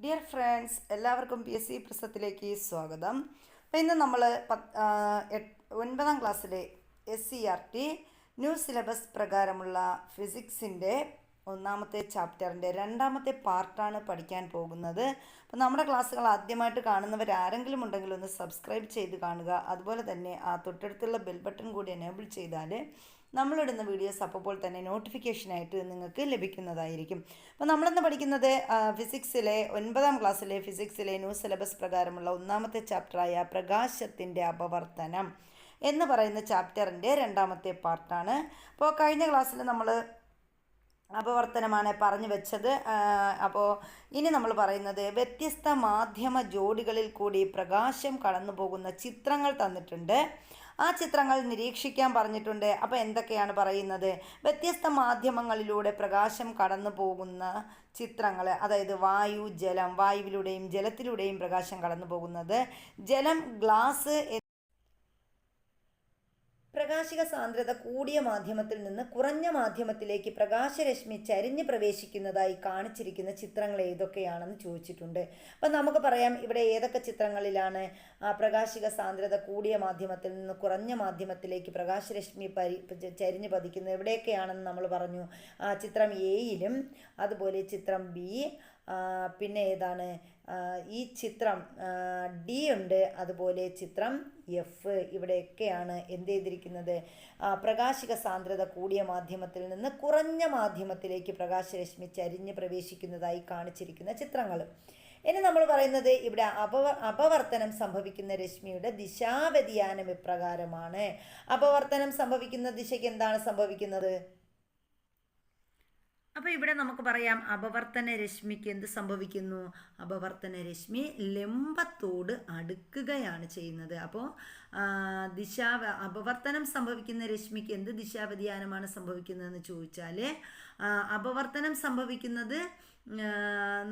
Dear friends, എല്ലാവർക്കും P S C പ്രസത്തിലേക്ക് സ്വാഗതം. അപ്പോൾ ഇന്ന് നമ്മൾ 9ാം ക്ലാസ്സിലെ SCERT ന്യൂ സിലബസ് പ്രകാരമുള്ള ഫിസിക്സിൻ്റെ ഒന്നാമത്തെ ചാപ്റ്ററിൻ്റെ രണ്ടാമത്തെ പാർട്ടാണ് പഠിക്കാൻ പോകുന്നത്. അപ്പോൾ നമ്മുടെ ക്ലാസ്സുകൾ ആദ്യമായിട്ട് കാണുന്നവരാരെങ്കിലും ഉണ്ടെങ്കിൽ ഒന്ന് സബ്സ്ക്രൈബ് ചെയ്ത് കാണുക. അതുപോലെ തന്നെ ആ തൊട്ടടുത്തുള്ള ബെൽ ബട്ടൺ കൂടി എനേബിൾ ചെയ്താൽ നമ്മളിടുന്ന വീഡിയോസ് അപ്പോൾ തന്നെ നോട്ടിഫിക്കേഷനായിട്ട് നിങ്ങൾക്ക് ലഭിക്കുന്നതായിരിക്കും. അപ്പോൾ നമ്മളിന്ന് പഠിക്കുന്നത് ഫിസിക്സിലെ 9ാം ക്ലാസ്സിലെ ഫിസിക്സിലെ ന്യൂ സിലബസ് പ്രകാരമുള്ള ഒന്നാമത്തെ ചാപ്റ്ററായ പ്രകാശത്തിൻ്റെ അപവർത്തനം എന്ന് പറയുന്ന ചാപ്റ്ററിൻ്റെ രണ്ടാമത്തെ പാർട്ടാണ്. അപ്പോൾ കഴിഞ്ഞ ക്ലാസ്സിൽ നമ്മൾ അപവർത്തനമാണ് പറഞ്ഞു വെച്ചത്. അപ്പോൾ ഇനി നമ്മൾ പറയുന്നത് വ്യത്യസ്ത മാധ്യമ ജോഡികളിൽ കൂടി പ്രകാശം കടന്നു പോകുന്ന ചിത്രങ്ങൾ തന്നിട്ടുണ്ട്. ആ ചിത്രങ്ങൾ നിരീക്ഷിക്കാൻ പറഞ്ഞിട്ടുണ്ട്. അപ്പോൾ എന്തൊക്കെയാണ് പറയുന്നത്? വ്യത്യസ്ത മാധ്യമങ്ങളിലൂടെ പ്രകാശം കടന്നു പോകുന്ന ചിത്രങ്ങൾ, അതായത് വായു, ജലം, വായുവിലൂടെയും ജലത്തിലൂടെയും പ്രകാശം കടന്നു പോകുന്നത്, ജലം, ഗ്ലാസ്, പ്രകാശിക സാന്ദ്രത കൂടിയ മാധ്യമത്തിൽ നിന്ന് കുറഞ്ഞ മാധ്യമത്തിലേക്ക് പ്രകാശരശ്മി ചരിഞ്ഞ് പ്രവേശിക്കുന്നതായി കാണിച്ചിരിക്കുന്ന ചിത്രങ്ങൾ ഏതൊക്കെയാണെന്ന് ചോദിച്ചിട്ടുണ്ട്. അപ്പം നമുക്ക് പറയാം, ഇവിടെ ഏതൊക്കെ ചിത്രങ്ങളിലാണ് പ്രകാശിക സാന്ദ്രത കൂടിയ മാധ്യമത്തിൽ നിന്ന് കുറഞ്ഞ മാധ്യമത്തിലേക്ക് പ്രകാശരശ്മി ചരിഞ്ഞ് പതിക്കുന്നത് എവിടെയൊക്കെയാണെന്ന് നമ്മൾ പറഞ്ഞു. ചിത്രം എയിലും അതുപോലെ ചിത്രം ബി, പിന്നെ ഏതാണ് ഈ ചിത്രം ഡി ഉണ്ട്, അതുപോലെ ചിത്രം എഫ്. ഇവിടെയൊക്കെയാണ് എന്ത് ചെയ്തിരിക്കുന്നത്? പ്രകാശിക സാന്ദ്രത കൂടിയ മാധ്യമത്തിൽ നിന്ന് കുറഞ്ഞ മാധ്യമത്തിലേക്ക് പ്രകാശരശ്മി ചരിഞ്ഞ് പ്രവേശിക്കുന്നതായി കാണിച്ചിരിക്കുന്ന ചിത്രങ്ങൾ. ഇനി നമ്മൾ പറയുന്നത് ഇവിടെ അപവർത്തനം സംഭവിക്കുന്ന രശ്മിയുടെ ദിശാവ്യതിയാനം ഇപ്രകാരമാണ്. അപവർത്തനം സംഭവിക്കുന്ന ദിശയ്ക്ക് എന്താണ് സംഭവിക്കുന്നത്? അപ്പോൾ ഇവിടെ നമുക്ക് പറയാം, അപവർത്തന രശ്മിക്ക് എന്ത് സംഭവിക്കുന്നു? അപവർത്തന രശ്മി ലംബത്തോട് അടുക്കുകയാണ് ചെയ്യുന്നത്. അപ്പോൾ അപവർത്തനം സംഭവിക്കുന്ന രശ്മിക്ക് എന്ത് ദിശാവ്യതിയാനമാണ് സംഭവിക്കുന്നതെന്ന് ചോദിച്ചാൽ, അപവർത്തനം സംഭവിക്കുന്നത്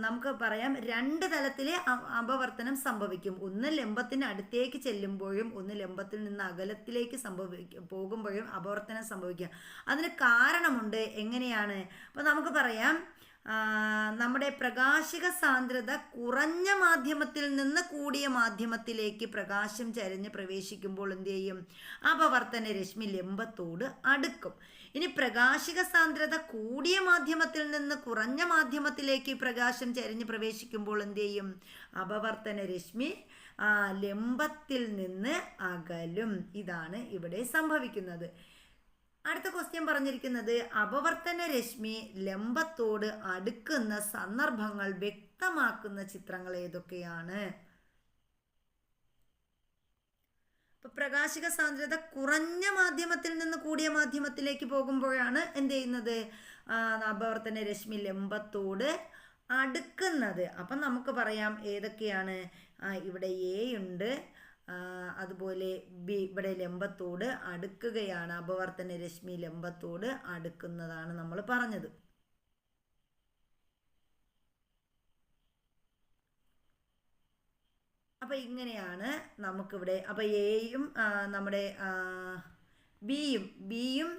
നമുക്ക് പറയാം രണ്ട് തലത്തിലെ അപവർത്തനം സംഭവിക്കും. ഒന്ന് ലംബത്തിന് അടുത്തേക്ക് ചെല്ലുമ്പോഴും ഒന്ന് ലംബത്തിൽ നിന്ന് അകലത്തിലേക്ക് പോകുമ്പോഴും അപവർത്തനം സംഭവിക്കുക. അതിന് കാരണമുണ്ട്. എങ്ങനെയാണ്? അപ്പോൾ നമുക്ക് പറയാം, നമ്മുടെ പ്രകാശിക സാന്ദ്രത കുറഞ്ഞ മാധ്യമത്തിൽ നിന്ന് കൂടിയ മാധ്യമത്തിലേക്ക് പ്രകാശം ചരിഞ്ഞ് പ്രവേശിക്കുമ്പോൾ എന്ത് ചെയ്യും? അപവർത്തന രശ്മി ലംബത്തോട് അടുക്കും. ഇനി പ്രകാശിക സാന്ദ്രത കൂടിയ മാധ്യമത്തിൽ നിന്ന് കുറഞ്ഞ മാധ്യമത്തിലേക്ക് പ്രകാശം ചരിഞ്ഞ് പ്രവേശിക്കുമ്പോൾ എന്ത് ചെയ്യും? അപവർത്തന രശ്മി ലംബത്തിൽ നിന്ന് അകലും. ഇതാണ് ഇവിടെ സംഭവിക്കുന്നത്. അടുത്ത ക്വസ്റ്റ്യൻ പറഞ്ഞിരിക്കുന്നത്, അപവർത്തന രശ്മി ലംബത്തോട് അടുക്കുന്ന സന്ദർഭങ്ങൾ വ്യക്തമാക്കുന്ന ചിത്രങ്ങൾ ഏതൊക്കെയാണ്? ഇപ്പൊ പ്രകാശിക സാന്ദ്രത കുറഞ്ഞ മാധ്യമത്തിൽ നിന്ന് കൂടിയ മാധ്യമത്തിലേക്ക് പോകുമ്പോഴാണ് എന്ത് ചെയ്യുന്നത്? അപവർത്തന രശ്മി ലംബത്തോട് അടുക്കുന്നത്. അപ്പം നമുക്ക് പറയാം ഏതൊക്കെയാണ്. ഇവിടെ എ ഉണ്ട്, അതുപോലെ ബി. ഇവിടെ ലംബത്തോട് അടുക്കുകയാണ്. അപവർത്തന രശ്മി ലംബത്തോട് അടുക്കുന്നതാണ് നമ്മൾ പറഞ്ഞത്. അപ്പം ഇങ്ങനെയാണ് നമുക്കിവിടെ. അപ്പം എയും നമ്മുടെ ബിയും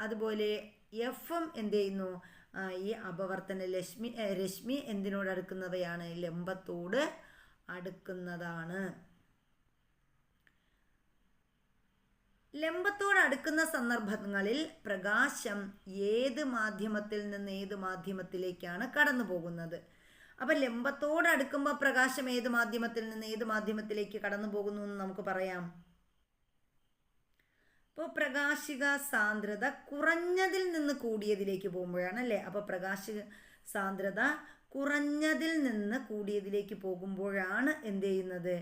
അതുപോലെ എഫും എന്ത് ചെയ്യുന്നു? ഈ അപവർത്തന രശ്മി എന്തിനോട് അടുക്കുന്നവയാണ്? ലംബത്തോട് അടുക്കുന്നതാണ്. ലംബത്തോട് അടുക്കുന്ന സന്ദർഭങ്ങളിൽ പ്രകാശം ഏത് മാധ്യമത്തിൽ നിന്ന് ഏത് മാധ്യമത്തിലേക്കാണ് കടന്നു പോകുന്നത്? അപ്പം ലംബത്തോട് അടുക്കുമ്പോൾ പ്രകാശം ഏത് മാധ്യമത്തിൽ നിന്ന് ഏത് മാധ്യമത്തിലേക്ക് കടന്നു പോകുന്നു എന്ന് നമുക്ക് പറയാം. അപ്പോൾ പ്രകാശിക സാന്ദ്രത കുറഞ്ഞതിൽ നിന്ന് കൂടിയതിലേക്ക് പോകുമ്പോഴാണ് അല്ലേ? അപ്പോൾ പ്രകാശിക സാന്ദ്രത കുറഞ്ഞതിൽ നിന്ന് കൂടിയതിലേക്ക് പോകുമ്പോഴാണ് എന്ത് ചെയ്യുന്നത്?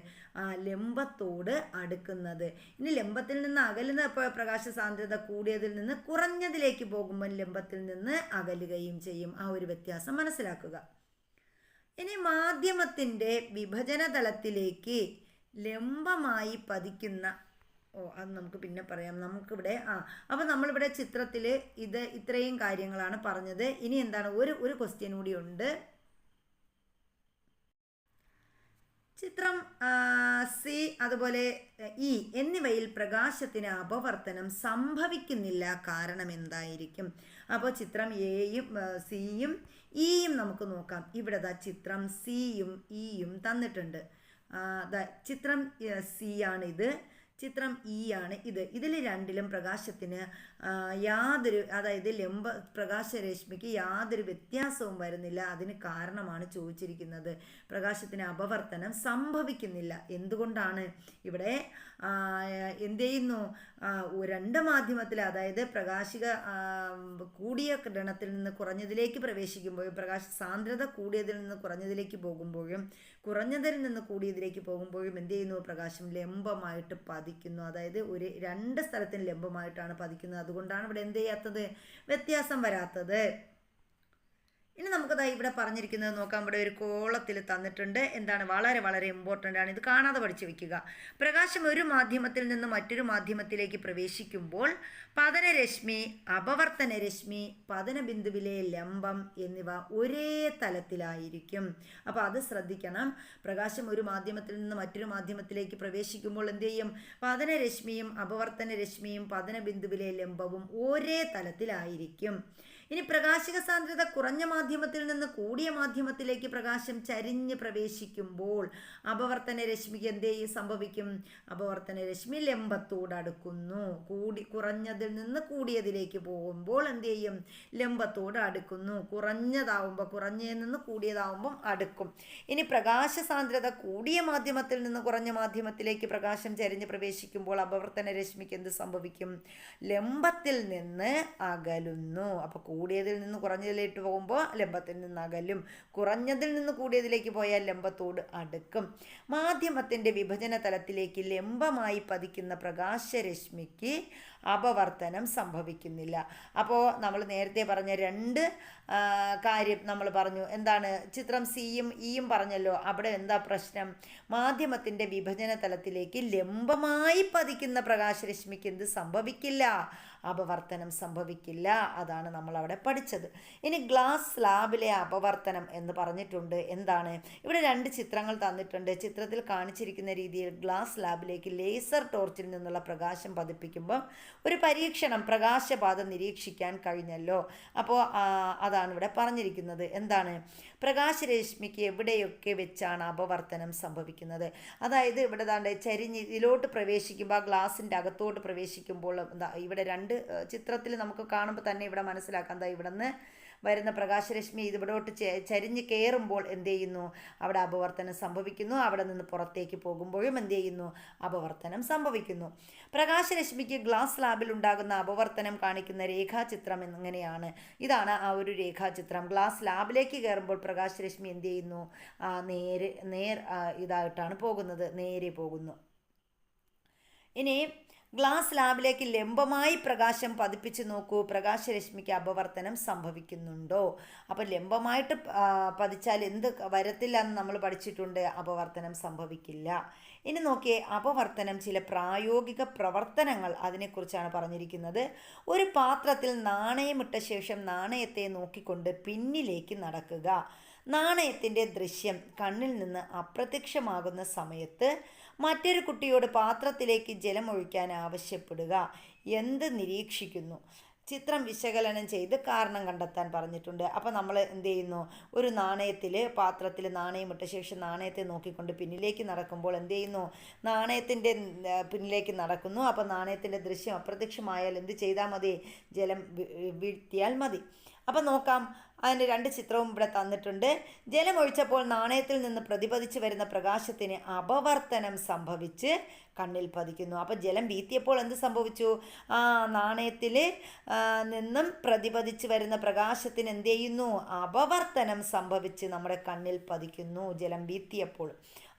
ലംബത്തോട് അടുക്കുന്നത്. ഇനി ലംബത്തിൽ നിന്ന് അകലുന്ന പ്രകാശ സാന്ദ്രത കൂടിയതിൽ നിന്ന് കുറഞ്ഞതിലേക്ക് പോകുമ്പോൾ ലംബത്തിൽ നിന്ന് അകലുകയും ചെയ്യും. ആ ഒരു വ്യത്യാസം മനസ്സിലാക്കുക. ഇനി മാധ്യമത്തിൻ്റെ വിഭജന തലത്തിലേക്ക് ലംബമായി പതിക്കുന്ന, അത് നമുക്ക് പിന്നെ പറയാം. നമുക്കിവിടെ അപ്പോൾ നമ്മളിവിടെ ചിത്രത്തിൽ ഇത്രയും കാര്യങ്ങളാണ് പറഞ്ഞത്. ഇനി എന്താണ്, ഒരു ക്വസ്റ്റ്യൻ കൂടി ഉണ്ട്. ചിത്രം സി അതുപോലെ ഇ എന്നിവയിൽ പ്രകാശത്തിന് അപവർത്തനം സംഭവിക്കുന്നില്ല, കാരണം എന്തായിരിക്കും? അപ്പോൾ ചിത്രം എയും സിയും ഇയും നമുക്ക് നോക്കാം. ഇവിടെ ചിത്രം സിയും ഇയും തന്നിട്ടുണ്ട്. ചിത്രം സി ആണിത്, ചിത്രം ഇ ആണ് ഇത്. ഇതിൽ രണ്ടിലും പ്രകാശത്തിന് അതായത് പ്രകാശരശ്മിക്ക് യാതൊരു വ്യത്യാസവും വരുന്നില്ല. അതിന് കാരണമാണ് ചോദിച്ചിരിക്കുന്നത്. പ്രകാശത്തിന് അപവർത്തനം സംഭവിക്കുന്നില്ല. എന്തുകൊണ്ടാണ്? ഇവിടെ എന്ത് ചെയ്യുന്നു? രണ്ട് മാധ്യമത്തിൽ, അതായത് പ്രകാശിക കൂടിയ കിരണത്തിൽ നിന്ന് കുറഞ്ഞതിലേക്ക് പ്രവേശിക്കുമ്പോഴും പ്രകാശ സാന്ദ്രത കൂടിയതിൽ നിന്ന് കുറഞ്ഞതിലേക്ക് പോകുമ്പോഴും കുറഞ്ഞതിൽ നിന്ന് കൂടിയതിലേക്ക് പോകുമ്പോഴും എന്ത് ചെയ്യുന്നു? പ്രകാശം ലംബമായിട്ട് പതിക്കുന്നു. അതായത് രണ്ട് സ്ഥലത്തും ലംബമായിട്ടാണ് പതിക്കുന്നത്. അതുകൊണ്ടാണ് ഇവിടെ എന്ത് ചെയ്യാത്തത്? വ്യത്യാസം വരാത്തത്. ഇനി നമുക്കതാ ഇവിടെ പറഞ്ഞിരിക്കുന്നത് നോക്കാം. ഇവിടെ ഒരു കോളത്തിൽ തന്നിട്ടുണ്ട്. എന്താണ്? വളരെ വളരെ ഇമ്പോർട്ടൻ്റ് ആണ്. ഇത് കാണാതെ പഠിച്ചു വെക്കുക. പ്രകാശം ഒരു മാധ്യമത്തിൽ നിന്ന് മറ്റൊരു മാധ്യമത്തിലേക്ക് പ്രവേശിക്കുമ്പോൾ പതനരശ്മി, അപവർത്തനരശ്മി, പതനബിന്ദുവിലെ ലംബം എന്നിവ ഒരേ തലത്തിലായിരിക്കും. അപ്പോൾ അത് ശ്രദ്ധിക്കണം. പ്രകാശം ഒരു മാധ്യമത്തിൽ നിന്ന് മറ്റൊരു മാധ്യമത്തിലേക്ക് പ്രവേശിക്കുമ്പോൾ എന്ത് ചെയ്യും? പതനരശ്മിയും അപവർത്തനരശ്മിയും പതനബിന്ദുവിലെ ലംബവും ഒരേ തലത്തിലായിരിക്കും. ഇനി പ്രകാശിക സാന്ദ്രത കുറഞ്ഞ മാധ്യമത്തിൽ നിന്ന് കൂടിയ മാധ്യമത്തിലേക്ക് പ്രകാശം ചരിഞ്ഞ് പ്രവേശിക്കുമ്പോൾ അപവർത്തന രശ്മിക്ക് എന്ത് സംഭവിക്കും? അപവർത്തന രശ്മി ലംബത്തോട് അടുക്കുന്നു. കുറഞ്ഞതിൽ നിന്ന് കൂടിയതിലേക്ക് പോകുമ്പോൾ എന്ത് ചെയ്യും? ലംബത്തോട് അടുക്കുന്നു. കുറഞ്ഞതിൽ നിന്ന് കൂടിയതാവുമ്പം അടുക്കും. ഇനി പ്രകാശ സാന്ദ്രത കൂടിയ മാധ്യമത്തിൽ നിന്ന് കുറഞ്ഞ മാധ്യമത്തിലേക്ക് പ്രകാശം ചരിഞ്ഞ് പ്രവേശിക്കുമ്പോൾ അപവർത്തന രശ്മിക്ക് എന്ത് സംഭവിക്കും? ലംബത്തിൽ നിന്ന് അകലുന്നു. അപ്പോൾ കൂടിയതിൽ നിന്ന് കുറഞ്ഞതിലേക്ക് പോകുമ്പോൾ ലംബത്തിൽ നിന്ന് അകലും. കുറഞ്ഞതിൽ നിന്ന് കൂടിയതിലേക്ക് പോയാൽ ലംബത്തോട് അടുക്കും. മാധ്യമത്തിൻ്റെ വിഭജന തലത്തിലേക്ക് ലംബമായി പതിക്കുന്ന പ്രകാശരശ്മിക്ക് അപവർത്തനം സംഭവിക്കുന്നില്ല. അപ്പോൾ നമ്മൾ നേരത്തെ പറഞ്ഞ രണ്ട് കാര്യം നമ്മൾ പറഞ്ഞു. എന്താണ്? ചിത്രം സിയും ഇയും പറഞ്ഞല്ലോ. അവിടെ എന്താ പ്രശ്നം? മാധ്യമത്തിൻ്റെ വിഭജന തലത്തിലേക്ക് ലംബമായി പതിക്കുന്ന പ്രകാശരശ്മിക്ക് എന്ത് സംഭവിക്കില്ല? അപവർത്തനം സംഭവിക്കില്ല. അതാണ് നമ്മൾ അവിടെ പഠിച്ചത്. ഇനി ഗ്ലാസ് സ്ലാബിലെ അപവർത്തനം എന്ന് പറഞ്ഞിട്ടുണ്ട്. എന്താണ്? ഇവിടെ രണ്ട് ചിത്രങ്ങൾ തന്നിട്ടുണ്ട്. ചിത്രത്തിൽ കാണിച്ചിരിക്കുന്ന രീതിയിൽ ഗ്ലാസ് സ്ലാബിലേക്ക് ലേസർ ടോർച്ചിൽ നിന്നുള്ള പ്രകാശം പതിപ്പിക്കുമ്പോൾ ഒരു പരീക്ഷണം, പ്രകാശപാത നിരീക്ഷിക്കാൻ കഴിഞ്ഞല്ലോ. അപ്പോൾ അതാണ് ഇവിടെ പറഞ്ഞിരിക്കുന്നത്. എന്താണ്? പ്രകാശരശ്മിക്ക് എവിടെയൊക്കെ വെച്ചാണ് അപവർത്തനം സംഭവിക്കുന്നത്? അതായത് ഇവിടെ ചരിഞ്ഞ് ഇതിലോട്ട് പ്രവേശിക്കുമ്പോൾ, ഗ്ലാസിൻ്റെ അകത്തോട്ട് പ്രവേശിക്കുമ്പോൾ ഇവിടെ രണ്ട് ചിത്രത്തിൽ നമുക്ക് കാണുമ്പോൾ തന്നെ ഇവിടെ മനസ്സിലാക്കാം. ഇവിടെ നിന്ന് വരുന്ന പ്രകാശരശ്മി ഇവിടോട്ട് ചരിഞ്ഞ് കയറുമ്പോൾ എന്ത് ചെയ്യുന്നു? അവിടെ അപവർത്തനം സംഭവിക്കുന്നു. അവിടെ നിന്ന് പുറത്തേക്ക് പോകുമ്പോഴും എന്ത് ചെയ്യുന്നു? അപവർത്തനം സംഭവിക്കുന്നു. പ്രകാശരശ്മിക്ക് ഗ്ലാസ് സ്ലാബിൽ ഉണ്ടാകുന്ന അപവർത്തനം കാണിക്കുന്ന രേഖാചിത്രം എങ്ങനെയാണ്? ഇതാണ് ആ ഒരു രേഖാചിത്രം. ഗ്ലാസ് സ്ലാബിലേക്ക് കയറുമ്പോൾ പ്രകാശരശ്മി എന്ത് ചെയ്യുന്നു? ഇതായിട്ടാണ് പോകുന്നത്, നേരെ പോകുന്നു. ഇനി ഗ്ലാസ് സ്ലാബിലേക്ക് ലംബമായി പ്രകാശം പതിപ്പിച്ച് നോക്കൂ. പ്രകാശരശ്മിക്ക് അപവർത്തനം സംഭവിക്കുന്നുണ്ടോ? അപ്പോൾ ലംബമായിട്ട് പതിച്ചാൽ എന്ത് വരത്തില്ല എന്ന് നമ്മൾ പഠിച്ചിട്ടുണ്ട്. അപവർത്തനം സംഭവിക്കില്ല. ഇനി നോക്കിയേ, അപവർത്തനം ചില പ്രായോഗിക പ്രവർത്തനങ്ങൾ, അതിനെക്കുറിച്ചാണ് പറഞ്ഞിരിക്കുന്നത്. ഒരു പാത്രത്തിൽ നാണയമിട്ട ശേഷം നാണയത്തെ നോക്കിക്കൊണ്ട് പിന്നിലേക്ക് നടക്കുക. നാണയത്തിൻ്റെ ദൃശ്യം കണ്ണിൽ നിന്ന് അപ്രത്യക്ഷമാകുന്ന സമയത്ത് മറ്റൊരു കുട്ടിയോട് പാത്രത്തിലേക്ക് ജലമൊഴിക്കാൻ ആവശ്യപ്പെടുക. എന്ത് നിരീക്ഷിക്കുന്നു? ചിത്രം വിശകലനം ചെയ്ത് കാരണം കണ്ടെത്താൻ പറഞ്ഞിട്ടുണ്ട്. അപ്പോൾ നമ്മൾ എന്ത് ചെയ്യുന്നു? ഒരു പാത്രത്തിൽ നാണയമിട്ട ശേഷം നാണയത്തെ നോക്കിക്കൊണ്ട് പിന്നിലേക്ക് നടക്കുമ്പോൾ എന്ത് ചെയ്യുന്നു? നാണയത്തിൻ്റെ പിന്നിലേക്ക് നടക്കുന്നു. അപ്പോൾ നാണയത്തിൻ്റെ ദൃശ്യം അപ്രത്യക്ഷമായാൽ എന്ത് ചെയ്താൽ മതി? ജലം വീഴ്ത്തിയാൽ മതി. അപ്പം നോക്കാം, അതിൻ്റെ രണ്ട് ചിത്രവും ഇവിടെ തന്നിട്ടുണ്ട്. ജലം ഒഴിച്ചപ്പോൾ നാണയത്തിൽ നിന്ന് പ്രതിപതിച്ച് വരുന്ന പ്രകാശത്തിന് അപവർത്തനം സംഭവിച്ച് കണ്ണിൽ പതിക്കുന്നു. അപ്പോൾ ജലം വീഴ്ത്തിയപ്പോൾ എന്ത് സംഭവിച്ചു? നാണയത്തിൽ നിന്നും പ്രതിപതിച്ച് വരുന്ന പ്രകാശത്തിന് എന്ത് ചെയ്യുന്നു? അപവർത്തനം സംഭവിച്ച് നമ്മുടെ കണ്ണിൽ പതിക്കുന്നു ജലം വീഴ്ത്തിയപ്പോൾ.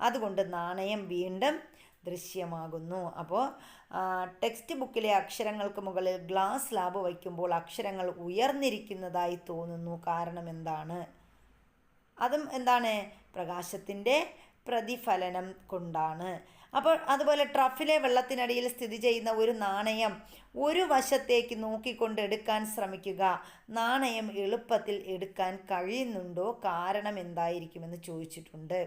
അതുകൊണ്ട് നാണയം വീണ്ടും ദൃശ്യമാകുന്നു. അപ്പോൾ ടെക്സ്റ്റ് ബുക്കിലെ അക്ഷരങ്ങൾക്ക് മുകളിൽ ഗ്ലാസ് സ്ലാബ് വയ്ക്കുമ്പോൾ അക്ഷരങ്ങൾ ഉയർന്നിരിക്കുന്നതായി തോന്നുന്നു. കാരണം എന്താണ്? അതും എന്താണ്? പ്രകാശത്തിൻ്റെ പ്രതിഫലനം കൊണ്ടാണ്. അപ്പോൾ അതുപോലെ ട്രഫിലെ വെള്ളത്തിനടിയിൽ സ്ഥിതി ചെയ്യുന്ന ഒരു നാണയം ഒരു വശത്തേക്ക് നോക്കിക്കൊണ്ട് എടുക്കാൻ ശ്രമിക്കുക. നാണയം എളുപ്പത്തിൽ എടുക്കാൻ കഴിയുന്നുണ്ടോ? കാരണം എന്തായിരിക്കുമെന്ന് ചോദിച്ചിട്ടുണ്ട്.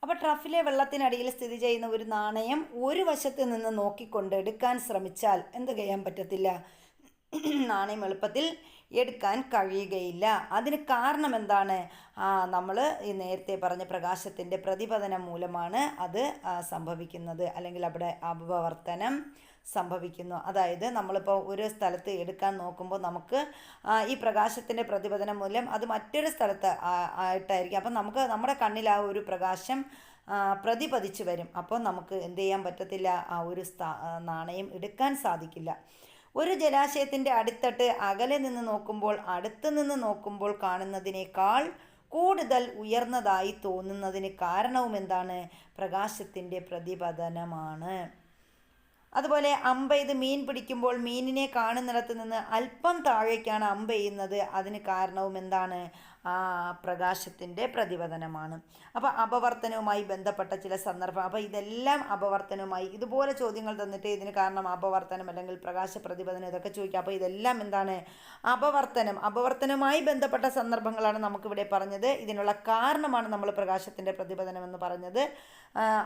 അപ്പോൾ ട്രഫിലെ വെള്ളത്തിനടിയിൽ സ്ഥിതി ചെയ്യുന്ന ഒരു നാണയം ഒരു വശത്ത് നിന്ന് നോക്കിക്കൊണ്ട് എടുക്കാൻ ശ്രമിച്ചാൽ എന്ത് ചെയ്യാൻ പറ്റത്തില്ല? നാണയം എളുപ്പത്തിൽ എടുക്കാൻ കഴിയുകയില്ല. അതിന് കാരണം എന്താണ്? നമ്മൾ ഈ നേരത്തെ പറഞ്ഞ പ്രകാശത്തിൻ്റെ പ്രതിപതനം മൂലമാണ് അത് സംഭവിക്കുന്നത്, അല്ലെങ്കിൽ അവിടെ അപവർത്തനം സംഭവിക്കുന്നു. അതായത് നമ്മളിപ്പോൾ ഒരു സ്ഥലത്ത് എടുക്കാൻ നോക്കുമ്പോൾ നമുക്ക് ഈ പ്രകാശത്തിൻ്റെ പ്രതിപതനം മൂലം അത് മറ്റൊരു സ്ഥലത്ത് ആയിട്ടായിരിക്കും. അപ്പം നമുക്ക് നമ്മുടെ കണ്ണിൽ ആ ഒരു പ്രകാശം പ്രതിപതിച്ച് വരും. അപ്പോൾ നമുക്ക് എന്ത് ചെയ്യാൻ പറ്റത്തില്ല? ആ ഒരു നാണയം എടുക്കാൻ സാധിക്കില്ല. ഒരു ജലാശയത്തിൻ്റെ അടിത്തട്ട് അകലെ നിന്ന് നോക്കുമ്പോൾ അടുത്ത് നിന്ന് നോക്കുമ്പോൾ കാണുന്നതിനേക്കാൾ കൂടുതൽ ഉയർന്നതായി തോന്നുന്നതിന് കാരണവും എന്താണ്? പ്രകാശത്തിൻ്റെ പ്രതിപതനമാണ്. അതുപോലെ അമ്പെയ്ത് മീൻ പിടിക്കുമ്പോൾ മീനിനെ കാണുന്നിടത്ത് നിന്ന് അല്പം താഴേക്കാണ് അമ്പെയ്യുന്നത്. അതിന് കാരണവും എന്താണ്? പ്രകാശത്തിൻ്റെ പ്രതിപതനമാണ്. അപ്പോൾ അപവർത്തനവുമായി ബന്ധപ്പെട്ട ചില സന്ദർഭം. അപ്പോൾ ഇതെല്ലാം അപവർത്തനവുമായി ഇതുപോലെ ചോദ്യങ്ങൾ തന്നിട്ട് ഇതിന് കാരണം അപവർത്തനം അല്ലെങ്കിൽ പ്രകാശ പ്രതിപതനം ഇതൊക്കെ ചോദിക്കുക. അപ്പോൾ ഇതെല്ലാം എന്താണ്? അപവർത്തനവുമായി ബന്ധപ്പെട്ട സന്ദർഭങ്ങളാണ് നമുക്കിവിടെ പറഞ്ഞത്. ഇതിനുള്ള കാരണമാണ് നമ്മൾ പ്രകാശത്തിൻ്റെ പ്രതിപതനം എന്ന് പറഞ്ഞത്.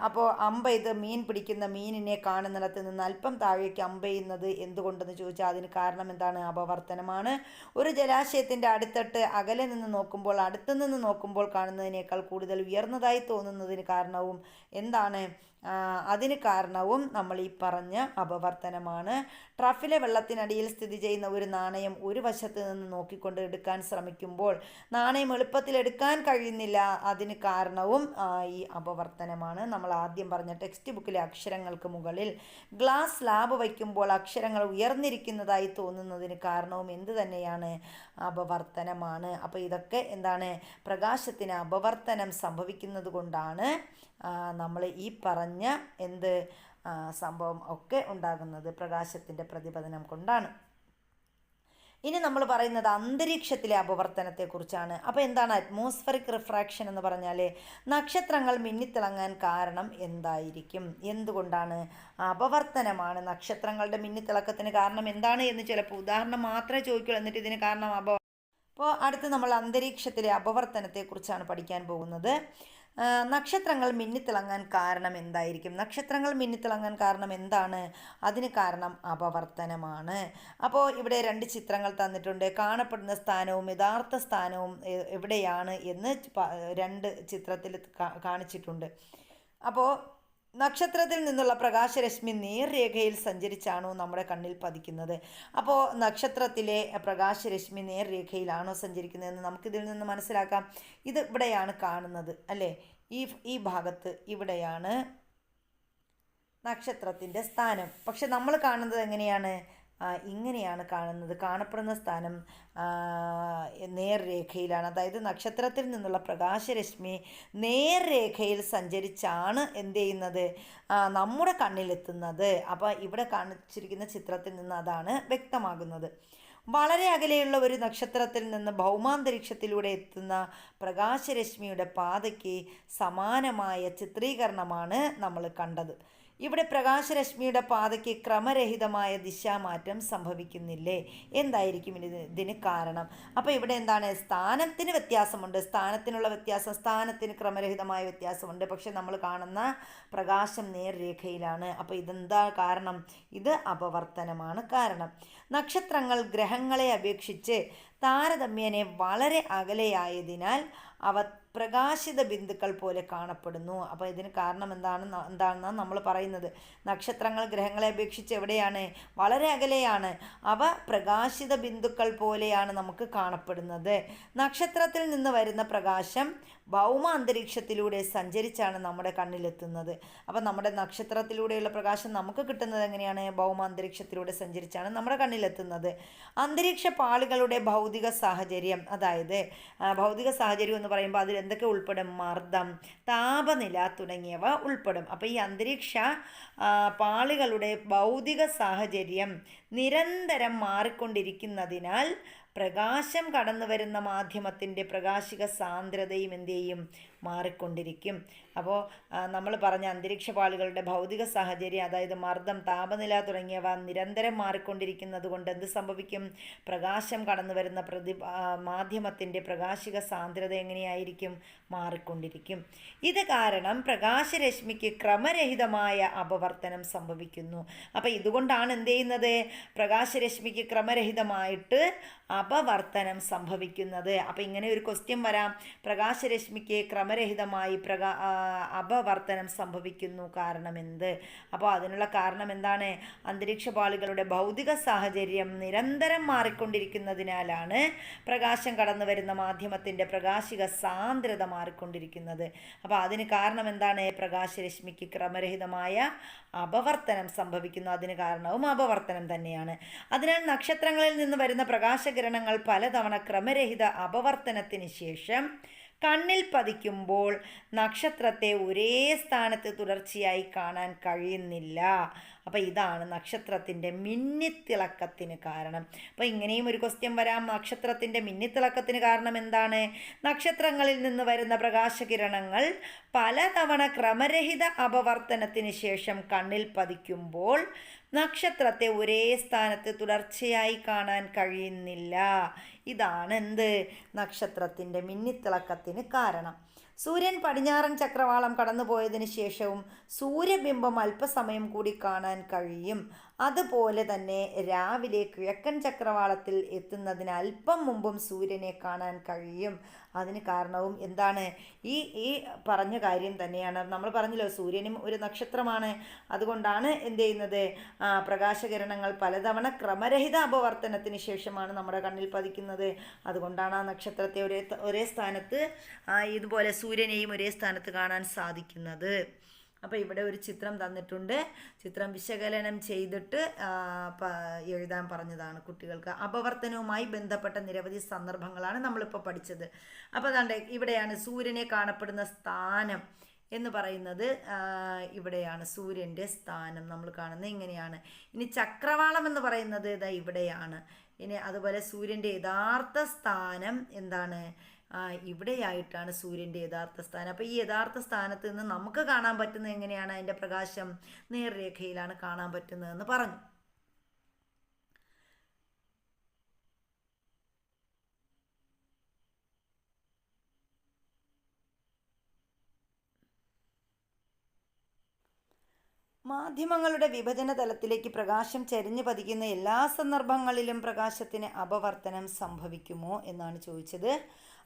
അപ്പോൾ അമ്പെയ്ത് മീൻ പിടിക്കുന്ന മീനിനെ കാണുന്നിടത്ത് നിന്ന് അല്പം താഴേക്ക് അമ്പെയ്യുന്നത് എന്തുകൊണ്ടെന്ന് ചോദിച്ചാൽ അതിന് കാരണം എന്താണ്? അപവർത്തനമാണ്. ഒരു ജലാശയത്തിൻ്റെ അടിത്തട്ട് അകലെ നിന്ന് നോക്കുമ്പോൾ അടുത്തു നിന്ന് നോക്കുമ്പോൾ കാണുന്നതിനേക്കാൾ കൂടുതൽ ഉയർന്നതായി തോന്നുന്നതിന് കാരണവും എന്താണ്? അതിന് കാരണവും നമ്മൾ ഈ പറഞ്ഞ അപവർത്തനമാണ്. ട്രഫിലെ വെള്ളത്തിനടിയിൽ സ്ഥിതി ചെയ്യുന്ന ഒരു നാണയം ഒരു വശത്ത് നിന്ന് നോക്കിക്കൊണ്ട് എടുക്കാൻ ശ്രമിക്കുമ്പോൾ നാണയം എളുപ്പത്തിൽ എടുക്കാൻ കഴിയുന്നില്ല. അതിന് കാരണവും ഈ അപവർത്തനമാണ്. നമ്മൾ ആദ്യം പറഞ്ഞ ടെക്സ്റ്റ് ബുക്കിലെ അക്ഷരങ്ങൾക്ക് മുകളിൽ ഗ്ലാസ് സ്ലാബ് വയ്ക്കുമ്പോൾ അക്ഷരങ്ങൾ ഉയർന്നിരിക്കുന്നതായി തോന്നുന്നതിന് കാരണവും എന്ത് തന്നെയാണ്? അപവർത്തനമാണ്. അപ്പോൾ ഇതൊക്കെ എന്താണ്? പ്രകാശത്തിന് അപവർത്തനം സംഭവിക്കുന്നത് കൊണ്ടാണ് നമ്മൾ ഈ പറഞ്ഞ സംഭവം ഒക്കെ ഉണ്ടാകുന്നത്. പ്രകാശത്തിൻ്റെ പ്രതിപതനം കൊണ്ടാണ്. ഇനി നമ്മൾ പറയുന്നത് അന്തരീക്ഷത്തിലെ അപവർത്തനത്തെക്കുറിച്ചാണ്. അപ്പോൾ എന്താണ് അറ്റ്മോസ്ഫറിക് റിഫ്രാക്ഷൻ എന്ന് പറഞ്ഞാൽ? നക്ഷത്രങ്ങൾ മിന്നിത്തിളങ്ങാൻ കാരണം എന്തായിരിക്കും? എന്തുകൊണ്ടാണ്? അപവർത്തനമാണ്. നക്ഷത്രങ്ങളുടെ മിന്നിത്തിളക്കത്തിന് കാരണം എന്താണ് എന്ന് ചിലപ്പോൾ ഉദാഹരണം മാത്രമേ ചോദിക്കുള്ളൂ. എന്നിട്ട് ഇതിന് കാരണം അപ്പോൾ അടുത്ത് നമ്മൾ അന്തരീക്ഷത്തിലെ അപവർത്തനത്തെക്കുറിച്ചാണ് പഠിക്കാൻ പോകുന്നത്. നക്ഷത്രങ്ങൾ മിന്നിത്തിളങ്ങാൻ കാരണം എന്തായിരിക്കും? നക്ഷത്രങ്ങൾ മിന്നിത്തിളങ്ങാൻ കാരണം എന്താണ്? അതിന് കാരണം അപവർത്തനമാണ്. അപ്പോൾ ഇവിടെ 2 ചിത്രങ്ങൾ തന്നിട്ടുണ്ട്. കാണപ്പെടുന്ന സ്ഥാനവും യഥാർത്ഥ സ്ഥാനവും എവിടെയാണ് എന്ന് 2 ചിത്രത്തിൽ കാണിച്ചിട്ടുണ്ട്. അപ്പോൾ നക്ഷത്രത്തിൽ നിന്നുള്ള പ്രകാശരശ്മി നേർരേഖയിൽ സഞ്ചരിച്ചാണോ നമ്മുടെ കണ്ണിൽ പതിക്കുന്നത്? അപ്പോൾ നക്ഷത്രത്തിലെ പ്രകാശരശ്മി നേർരേഖയിലാണോ സഞ്ചരിക്കുന്നതെന്ന് നമുക്കിതിൽ നിന്ന് മനസ്സിലാക്കാം. ഇത് ഇവിടെയാണ് കാണുന്നത് അല്ലേ? ഈ ഭാഗത്ത് ഇവിടെയാണ് നക്ഷത്രത്തിൻ്റെ സ്ഥാനം. പക്ഷെ നമ്മൾ കാണുന്നത് എങ്ങനെയാണ്? ഇങ്ങനെയാണ് കാണുന്നത്. കാണപ്പെടുന്ന സ്ഥാനം നേർരേഖയിലാണ്. അതായത് നക്ഷത്രത്തിൽ നിന്നുള്ള പ്രകാശരശ്മി നേർരേഖയിൽ സഞ്ചരിച്ചാണ് എന്ത് ചെയ്യുന്നത്? നമ്മുടെ കണ്ണിലെത്തുന്നത്. അപ്പോൾ ഇവിടെ കാണിച്ചിരിക്കുന്ന ചിത്രത്തിൽ നിന്ന് അതാണ് വ്യക്തമാകുന്നത്. വളരെ അകലെയുള്ള ഒരു നക്ഷത്രത്തിൽ നിന്ന് ഭൗമാന്തരീക്ഷത്തിലൂടെ എത്തുന്ന പ്രകാശരശ്മിയുടെ പാതയ്ക്ക് സമാനമായ ചിത്രീകരണമാണ് നമ്മൾ കണ്ടത്. ഇവിടെ പ്രകാശരശ്മിയുടെ പാതയ്ക്ക് ക്രമരഹിതമായ ദിശാമാറ്റം സംഭവിക്കുന്നില്ലേ? എന്തായിരിക്കും ഇതിന് കാരണം? അപ്പോൾ ഇവിടെ എന്താണ്? സ്ഥാനത്തിന് വ്യത്യാസമുണ്ട്. സ്ഥാനത്തിനുള്ള വ്യത്യാസം, സ്ഥാനത്തിന് ക്രമരഹിതമായ വ്യത്യാസമുണ്ട്. പക്ഷെ നമ്മൾ കാണുന്ന പ്രകാശം നേർരേഖയിലാണ്. അപ്പോൾ ഇതെന്താ കാരണം? ഇത് അപവർത്തനമാണ് കാരണം. നക്ഷത്രങ്ങൾ ഗ്രഹങ്ങളെ അപേക്ഷിച്ച് താരതമ്യേന വളരെ അകലെയായതിനാൽ അവ പ്രകാശിത ബിന്ദുക്കൾ പോലെ കാണപ്പെടുന്നു. അപ്പോൾ ഇതിന് കാരണം എന്താണെന്നാണ് നമ്മൾ പറയുന്നത്. നക്ഷത്രങ്ങൾ ഗ്രഹങ്ങളെ അപേക്ഷിച്ച് എവിടെയാണ്? വളരെ അകലെയാണ്. അവ പ്രകാശിത ബിന്ദുക്കൾ പോലെയാണ് നമുക്ക് കാണപ്പെടുന്നത്. നക്ഷത്രത്തിൽ നിന്ന് വരുന്ന പ്രകാശം ഭൗമ അന്തരീക്ഷത്തിലൂടെ സഞ്ചരിച്ചാണ് നമ്മുടെ കണ്ണിലെത്തുന്നത്. അപ്പം നമ്മുടെ നക്ഷത്രത്തിലൂടെയുള്ള പ്രകാശം നമുക്ക് കിട്ടുന്നത് എങ്ങനെയാണ്? ഭൗമ അന്തരീക്ഷത്തിലൂടെ സഞ്ചരിച്ചാണ് നമ്മുടെ കണ്ണിലെത്തുന്നത്. അന്തരീക്ഷ പാളികളുടെ ഭൗതിക സാഹചര്യം, അതായത് ഭൗതിക സാഹചര്യം എന്ന് പറയുമ്പോൾ അതിൽ എന്തൊക്കെ ഉൾപ്പെടും? മർദ്ദം, താപനില തുടങ്ങിയവ ഉൾപ്പെടും. അപ്പോൾ ഈ അന്തരീക്ഷ പാളികളുടെ ഭൗതിക സാഹചര്യം നിരന്തരം മാറിക്കൊണ്ടിരിക്കുന്നതിനാൽ പ്രകാശം കടന്നു വരുന്ന മാധ്യമത്തിൻ്റെ പ്രകാശിക സാന്ദ്രതയും എന്ത് ചെയ്യും? മാറിക്കൊണ്ടിരിക്കും. അപ്പോൾ നമ്മൾ പറഞ്ഞ അന്തരീക്ഷ പാളികളുടെ ഭൗതിക സാഹചര്യം, അതായത് മർദ്ദം, താപനില തുടങ്ങിയവ നിരന്തരം മാറിക്കൊണ്ടിരിക്കുന്നത് കൊണ്ട് എന്ത് സംഭവിക്കും? പ്രകാശം കടന്നു വരുന്ന മാധ്യമത്തിൻ്റെ പ്രകാശിക സാന്ദ്രത എങ്ങനെയായിരിക്കും? മാറിക്കൊണ്ടിരിക്കും. ഇത് കാരണം പ്രകാശരശ്മിക്ക് ക്രമരഹിതമായ അപവർത്തനം സംഭവിക്കുന്നു. അപ്പം ഇതുകൊണ്ടാണ് എന്ത് ചെയ്യുന്നത്? പ്രകാശരശ്മിക്ക് ക്രമരഹിതമായിട്ട് അപവർത്തനം സംഭവിക്കുന്നത്. അപ്പം ഇങ്ങനെ ഒരു ക്വസ്റ്റ്യൻ വരാം, പ്രകാശരശ്മിക്ക് ക്രമരഹിതമായി അപവർത്തനം സംഭവിക്കുന്നു, കാരണം എന്ത്? അപ്പോൾ അതിനുള്ള കാരണം എന്താണ്? അന്തരീക്ഷ പാളികളുടെ ഭൗതിക സാഹചര്യം നിരന്തരം മാറിക്കൊണ്ടിരിക്കുന്നതിനാലാണ് പ്രകാശം കടന്നു വരുന്ന മാധ്യമത്തിൻ്റെ പ്രകാശിക സാന്ദ്രത മാറിക്കൊണ്ടിരിക്കുന്നത്. അപ്പോൾ അതിന് കാരണം എന്താണ്? പ്രകാശരശ്മിക്ക് ക്രമരഹിതമായ അപവർത്തനം സംഭവിക്കുന്നു. അതിന് കാരണവും അപവർത്തനം തന്നെയാണ്. അതിനാൽ നക്ഷത്രങ്ങളിൽ നിന്ന് വരുന്ന പ്രകാശകിരണങ്ങൾ പലതവണ ക്രമരഹിത അപവർത്തനത്തിന് ശേഷം കണ്ണിൽ പതിക്കുമ്പോൾ നക്ഷത്രത്തെ ഒരേ സ്ഥാനത്ത് തുടർച്ചയായി കാണാൻ കഴിയുന്നില്ല. അപ്പോൾ ഇതാണ് നക്ഷത്രത്തിൻ്റെ മിന്നിത്തിളക്കത്തിന് കാരണം. അപ്പോൾ ഇങ്ങനെയും ഒരു ക്വസ്റ്റ്യൻ വരാം, നക്ഷത്രത്തിൻ്റെ മിന്നിത്തിളക്കത്തിന് കാരണം എന്താണ്? നക്ഷത്രങ്ങളിൽ നിന്ന് വരുന്ന പ്രകാശകിരണങ്ങൾ പലതവണ ക്രമരഹിത അപവർത്തനത്തിന് ശേഷം കണ്ണിൽ പതിക്കുമ്പോൾ നക്ഷത്രത്തെ ഒരേ സ്ഥാനത്ത് തുടർച്ചയായി കാണാൻ കഴിയുന്നില്ല. ഇതാണ് എന്ത്? നക്ഷത്രത്തിൻ്റെ മിന്നിത്തിളക്കത്തിന് കാരണം. സൂര്യൻ പടിഞ്ഞാറൻ ചക്രവാളം കടന്നുപോയതിനു ശേഷവും സൂര്യബിംബം അല്പസമയം കൂടി കാണാൻ കഴിയും. അതുപോലെ തന്നെ രാവിലെ കിഴക്കൻ ചക്രവാളത്തിൽ എത്തുന്നതിന് അല്പം മുമ്പും സൂര്യനെ കാണാൻ കഴിയും. അതിന് കാരണവും എന്താണ്? ഈ പറഞ്ഞ കാര്യം തന്നെയാണ്. നമ്മൾ പറഞ്ഞല്ലോ, സൂര്യനും ഒരു നക്ഷത്രമാണ്. അതുകൊണ്ടാണ് എന്ത് ചെയ്യുന്നത്? പ്രകാശകിരണങ്ങൾ പലതവണ ക്രമരഹിത അപവർത്തനത്തിന് ശേഷമാണ് നമ്മുടെ കണ്ണിൽ പതിക്കുന്നത്. അതുകൊണ്ടാണ് ആ നക്ഷത്രത്തെ ഒരേ സ്ഥാനത്ത്, ഇതുപോലെ സൂര്യനെയും ഒരേ സ്ഥാനത്ത് കാണാൻ സാധിക്കുന്നത്. അപ്പോൾ ഇവിടെ ഒരു ചിത്രം തന്നിട്ടുണ്ട്. ചിത്രം വിശകലനം ചെയ്തിട്ട് എഴുതാൻ പറഞ്ഞതാണ് കുട്ടികൾക്ക്. അപവർത്തനവുമായി ബന്ധപ്പെട്ട നിരവധി സന്ദർഭങ്ങളാണ് നമ്മളിപ്പോൾ പഠിച്ചത്. അപ്പോൾ അതാണ്ട് ഇവിടെയാണ് സൂര്യനെ കാണപ്പെടുന്ന സ്ഥാനം എന്ന് പറയുന്നത്. ഇവിടെയാണ് സൂര്യൻ്റെ സ്ഥാനം നമ്മൾ കാണുന്നത്, ഇങ്ങനെയാണ്. ഇനി ചക്രവാളം എന്ന് പറയുന്നത് ഇതാ ഇവിടെയാണ്. ഇനി അതുപോലെ സൂര്യൻ്റെ യഥാർത്ഥ സ്ഥാനം എന്താണ്? ഇവിടെയായിട്ടാണ് സൂര്യൻ്റെ യഥാർത്ഥ സ്ഥാനം. അപ്പോൾ ഈ യഥാർത്ഥ സ്ഥാനത്ത് നിന്ന് നമുക്ക് കാണാൻ പറ്റുന്നത് എങ്ങനെയാണ്? അതിൻ്റെ പ്രകാശം നേർരേഖയിലാണ് കാണാൻ പറ്റുന്നതെന്ന് പറഞ്ഞു. മാധ്യമങ്ങളുടെ വിഭജന തലത്തിലേക്ക് പ്രകാശം ചരിഞ്ഞു പതിക്കുന്ന എല്ലാ സന്ദർഭങ്ങളിലും പ്രകാശത്തിന് അപവർത്തനം സംഭവിക്കുമോ എന്നാണ് ചോദിച്ചത്.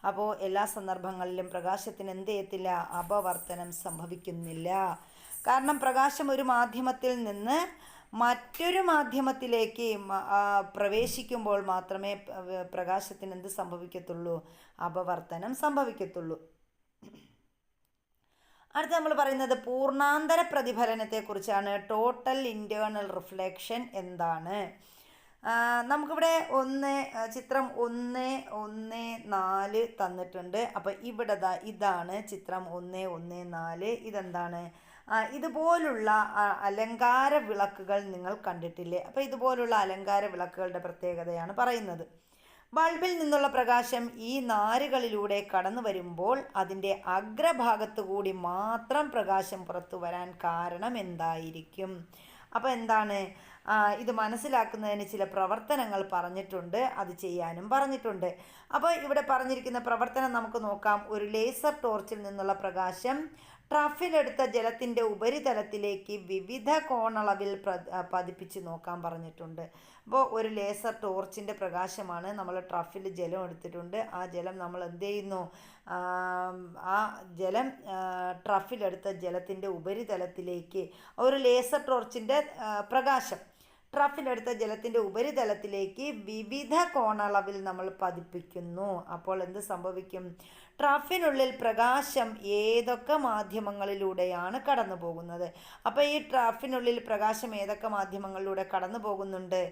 അപ്പോൾ എല്ലാ സന്ദർഭങ്ങളിലും പ്രകാശത്തിന് എന്ത് ചെയ്യത്തില്ല? അപവർത്തനം സംഭവിക്കുന്നില്ല. കാരണം പ്രകാശം ഒരു മാധ്യമത്തിൽ നിന്ന് മറ്റൊരു മാധ്യമത്തിലേക്ക് പ്രവേശിക്കുമ്പോൾ മാത്രമേ പ്രകാശത്തിന് എന്ത് സംഭവിക്കത്തുള്ളൂ? അപവർത്തനം സംഭവിക്കത്തുള്ളൂ. അടുത്ത നമ്മൾ പറയുന്നത് പൂർണ്ണാന്തര പ്രതിഫലനത്തെക്കുറിച്ചാണ്. ടോട്ടൽ ഇൻറ്റേർണൽ റിഫ്ലക്ഷൻ എന്താണ്? നമുക്കിവിടെ ചിത്രം 1.1.4 തന്നിട്ടുണ്ട്. അപ്പോൾ ഇവിടെ ഇതാണ് ചിത്രം 1.1.4. ഇതെന്താണ്? ഇതുപോലുള്ള അലങ്കാര വിളക്കുകൾ നിങ്ങൾ കണ്ടിട്ടില്ലേ? അപ്പോൾ ഇതുപോലുള്ള അലങ്കാര വിളക്കുകളുടെ പ്രത്യേകതയാണ് പറയുന്നത്. ബൾബിൽ നിന്നുള്ള പ്രകാശം ഈ നാരുകളിലൂടെ കടന്നു വരുമ്പോൾ അതിൻ്റെ അഗ്രഭാഗത്തു കൂടി മാത്രം പ്രകാശം പുറത്തു വരാൻ കാരണം എന്തായിരിക്കും? അപ്പോൾ എന്താണ്? ഇത് മനസ്സിലാക്കുന്നതിന് ചില പ്രവർത്തനങ്ങൾ പറഞ്ഞിട്ടുണ്ട്, അത് ചെയ്യാനും പറഞ്ഞിട്ടുണ്ട്. അപ്പോൾ ഇവിടെ പറഞ്ഞിരിക്കുന്ന പ്രവർത്തനം നമുക്ക് നോക്കാം. ഒരു ലേസർ ടോർച്ചിൽ നിന്നുള്ള പ്രകാശം ട്രഫിലെടുത്ത ജലത്തിൻ്റെ ഉപരിതലത്തിലേക്ക് വിവിധ കോണളവിൽ പതിപ്പിച്ച് നോക്കാൻ പറഞ്ഞിട്ടുണ്ട്. അപ്പോൾ ഒരു ലേസർ ടോർച്ചിൻ്റെ പ്രകാശമാണ്. നമ്മൾ ട്രഫിൽ ജലം എടുത്തിട്ടുണ്ട്. ആ ജലം നമ്മൾ എന്ത് ചെയ്യുന്നു? ആ ജലം ട്രഫിലെടുത്ത ജലത്തിൻ്റെ ഉപരിതലത്തിലേക്ക്, ഒരു ലേസർ ടോർച്ചിൻ്റെ പ്രകാശം ട്രഫിലെടുത്ത ജലത്തിൻ്റെ ഉപരിതലത്തിലേക്ക് വിവിധ കോണളവിൽ നമ്മൾ പതിപ്പിക്കുന്നു. അപ്പോൾ എന്ത് സംഭവിക്കും? ട്രഫിനുള്ളിൽ പ്രകാശം ഏതൊക്കെ മാധ്യമങ്ങളിലൂടെയാണ് കടന്നു പോകുന്നത്? അപ്പോൾ ഈ ട്രഫിനുള്ളിൽ പ്രകാശം ഏതൊക്കെ മാധ്യമങ്ങളിലൂടെ കടന്നു പോകുന്നുണ്ട്?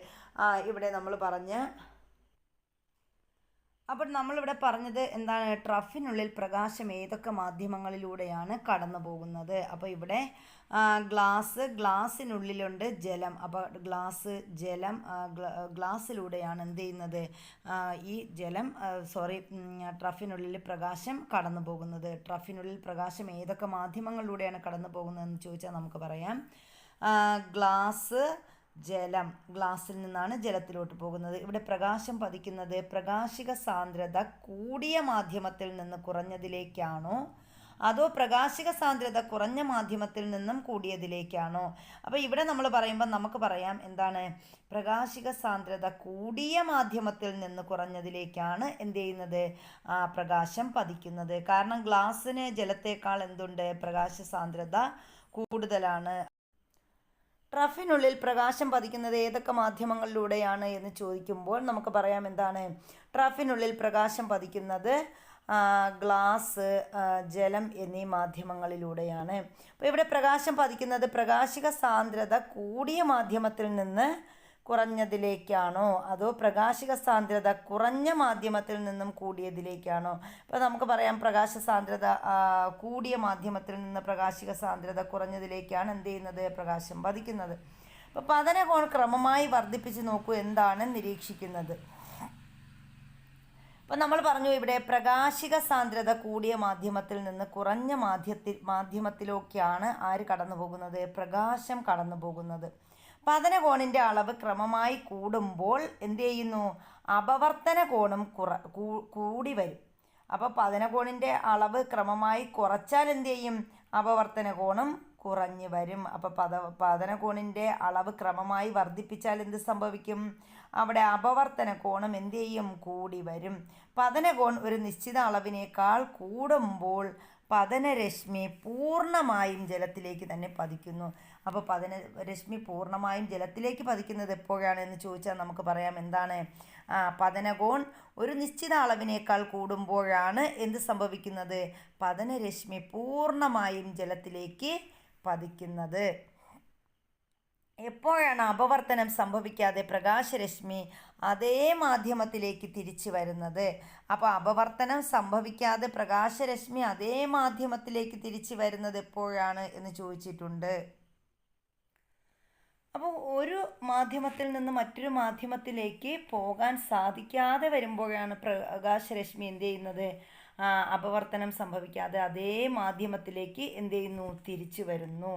ഇവിടെ നമ്മൾ പറഞ്ഞ അപ്പോൾ നമ്മളിവിടെ പറഞ്ഞത് എന്താണ്, ട്രഫിനുള്ളിൽ പ്രകാശം ഏതൊക്കെ മാധ്യമങ്ങളിലൂടെയാണ് കടന്നു പോകുന്നത്. അപ്പോൾ ഇവിടെ ഗ്ലാസ്സിനുള്ളിലുണ്ട് ജലം. അപ്പോൾ ജലം ഗ്ലാസ്സിലൂടെയാണ് എന്ത് ചെയ്യുന്നത്, ഈ ജലം ട്രഫിനുള്ളിൽ പ്രകാശം കടന്നു പോകുന്നത്. ട്രഫിനുള്ളിൽ പ്രകാശം ഏതൊക്കെ മാധ്യമങ്ങളിലൂടെയാണ് കടന്നു പോകുന്നതെന്ന് ചോദിച്ചാൽ നമുക്ക് പറയാം, ഗ്ലാസ്സിൽ നിന്നാണ് ജലത്തിലോട്ട് പോകുന്നത്. ഇവിടെ പ്രകാശം പതിക്കുന്നത് പ്രകാശിക സാന്ദ്രത കൂടിയ മാധ്യമത്തിൽ നിന്ന് കുറഞ്ഞതിലേക്കാണോ അതോ പ്രകാശിക സാന്ദ്രത കുറഞ്ഞ മാധ്യമത്തിൽ നിന്നും കൂടിയതിലേക്കാണോ? അപ്പോൾ ഇവിടെ നമ്മൾ പറയുമ്പോൾ നമുക്ക് പറയാം എന്താണ്, പ്രകാശിക സാന്ദ്രത കൂടിയ മാധ്യമത്തിൽ നിന്ന് കുറഞ്ഞതിലേക്കാണ് എന്ത് ചെയ്യുന്നത്, പ്രകാശം പതിക്കുന്നത്. കാരണം ഗ്ലാസ്സിന് ജലത്തേക്കാൾ എന്തുണ്ട്, പ്രകാശ സാന്ദ്രത കൂടുതലാണ്. ട്രഫിനുള്ളിൽ പ്രകാശം പതിക്കുന്നത് ഏതൊക്കെ മാധ്യമങ്ങളിലൂടെയാണ് എന്ന് ചോദിക്കുമ്പോൾ നമുക്ക് പറയാം എന്താണ്, ട്രഫിനുള്ളിൽ പ്രകാശം പതിക്കുന്നത് ഗ്ലാസ്, ജലം എന്നീ മാധ്യമങ്ങളിലൂടെയാണ്. അപ്പോൾ ഇവിടെ പ്രകാശം പതിക്കുന്നത് പ്രകാശിക സാന്ദ്രത കൂടിയ മാധ്യമത്തിൽ നിന്ന് കുറഞ്ഞതിലേക്കാണോ അതോ പ്രകാശിക സാന്ദ്രത കുറഞ്ഞ മാധ്യമത്തിൽ നിന്നും കൂടിയതിലേക്കാണോ? അപ്പോൾ നമുക്ക് പറയാം പ്രകാശ സാന്ദ്രത കൂടിയ മാധ്യമത്തിൽ നിന്ന് പ്രകാശിക സാന്ദ്രത കുറഞ്ഞതിലേക്കാണ് എന്ത് ചെയ്യുന്നത്, പ്രകാശം പതിക്കുന്നത്. അപ്പോൾ പതനകോൺ ക്രമമായി വർദ്ധിപ്പിച്ച് നോക്കൂ എന്താണ് നിരീക്ഷിക്കുന്നത്. അപ്പോൾ നമ്മൾ പറഞ്ഞു ഇവിടെ പ്രകാശിക സാന്ദ്രത കൂടിയ മാധ്യമത്തിൽ നിന്ന് കുറഞ്ഞ മാധ്യമത്തിലേക്കാണ് ആര് കടന്നു പോകുന്നത്, പ്രകാശം കടന്നു പോകുന്നത്. പതനകോണിൻ്റെ അളവ് ക്രമമായി കൂടുമ്പോൾ എന്ത് ചെയ്യുന്നു, അപവർത്തന കോണും കൂടി വരും. അപ്പോൾ പതനകോണിൻ്റെ അളവ് ക്രമമായി കുറച്ചാൽ എന്ത് ചെയ്യും, അപവർത്തന കോണും കുറഞ്ഞു വരും. അപ്പോൾ പതനകോണിൻ്റെ അളവ് ക്രമമായി വർദ്ധിപ്പിച്ചാൽ എന്ത് സംഭവിക്കും, അവിടെ അപവർത്തന കോണും എന്ത് ചെയ്യും, കൂടി വരും. പതനകോൺ ഒരു നിശ്ചിത അളവിനേക്കാൾ കൂടുമ്പോൾ പതനരശ്മി പൂർണ്ണമായും ജലത്തിലേക്ക് തന്നെ പതിക്കുന്നു. അപ്പോൾ പതനരശ്മി പൂർണ്ണമായും ജലത്തിലേക്ക് പതിക്കുന്നത് എപ്പോഴാണെന്ന് ചോദിച്ചാൽ നമുക്ക് പറയാം എന്താണ്, പതനകോൺ ഒരു നിശ്ചിത അളവിനേക്കാൾ കൂടുമ്പോഴാണ് എന്ത് സംഭവിക്കുന്നത്, പതനരശ്മി പൂർണ്ണമായും ജലത്തിലേക്ക് പതിക്കുന്നത്. എപ്പോഴാണ് അപവർത്തനം സംഭവിക്കാതെ പ്രകാശരശ്മി അതേ മാധ്യമത്തിലേക്ക് തിരിച്ചു വരുന്നത്? അപ്പോൾ അപവർത്തനം സംഭവിക്കാതെ പ്രകാശരശ്മി അതേ മാധ്യമത്തിലേക്ക് തിരിച്ചു വരുന്നത് എപ്പോഴാണ് എന്ന് ചോദിച്ചിട്ടുണ്ട്. അപ്പോൾ ഒരു മാധ്യമത്തിൽ നിന്ന് മറ്റൊരു മാധ്യമത്തിലേക്ക് പോകാൻ സാധിക്കാതെ വരുമ്പോഴാണ് പ്രകാശരശ്മി എന്ത് ചെയ്യുന്നത്, അപവർത്തനം സംഭവിക്കാതെ അതേ മാധ്യമത്തിലേക്ക് എന്ത് ചെയ്യുന്നു, തിരിച്ചു വരുന്നു.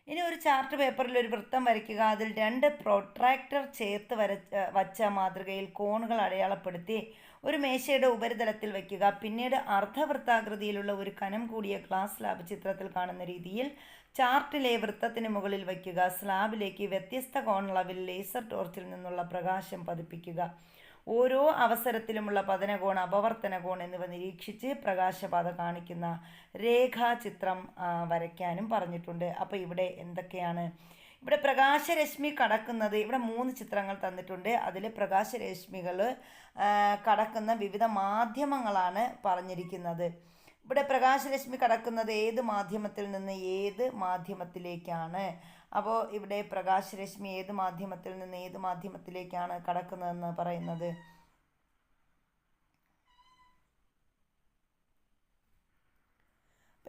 ഇനി ഒരു ചാർട്ട് പേപ്പറിൽ ഒരു വൃത്തം വരയ്ക്കുക. അതിൽ 2 പ്രൊട്രാക്ടർ ചേർത്ത് വച്ച മാതൃകയിൽ കോണുകൾ അടയാളപ്പെടുത്തി ഒരു മേശയുടെ ഉപരിതലത്തിൽ വയ്ക്കുക. പിന്നീട് അർദ്ധവൃത്താകൃതിയിലുള്ള ഒരു കനം കൂടിയ ഗ്ലാസ് സ്ലാബ് ചിത്രത്തിൽ കാണുന്ന രീതിയിൽ ചാർട്ടിലെ വൃത്തത്തിന് മുകളിൽ വയ്ക്കുക. സ്ലാബിലേക്ക് വ്യത്യസ്ത കോണളവിൽ ലേസർ ടോർച്ചിൽ നിന്നുള്ള പ്രകാശം പതിപ്പിക്കുക. ഓരോ അവസരത്തിലുമുള്ള പതനകോൺ, അപവർത്തന കോൺ എന്നിവ നിരീക്ഷിച്ച് പ്രകാശപാത കാണിക്കുന്ന രേഖാചിത്രം വരയ്ക്കാനും പറഞ്ഞിട്ടുണ്ട്. അപ്പോൾ ഇവിടെ എന്തൊക്കെയാണ്, ഇവിടെ പ്രകാശരശ്മി കടക്കുന്നത്, ഇവിടെ 3 ചിത്രങ്ങൾ തന്നിട്ടുണ്ട്. അതിൽ പ്രകാശരശ്മികൾ കടക്കുന്ന വിവിധ മാധ്യമങ്ങളാണ് പറഞ്ഞിരിക്കുന്നത്. ഇവിടെ പ്രകാശരശ്മി കടക്കുന്നത് ഏത് മാധ്യമത്തിൽ നിന്ന് ഏത് മാധ്യമത്തിലേക്കാണ്? അപ്പോൾ ഇവിടെ പ്രകാശരശ്മി ഏത് മാധ്യമത്തിൽ നിന്ന് ഏത് മാധ്യമത്തിലേക്കാണ് കടക്കുന്നതെന്ന് പറയുന്നത്,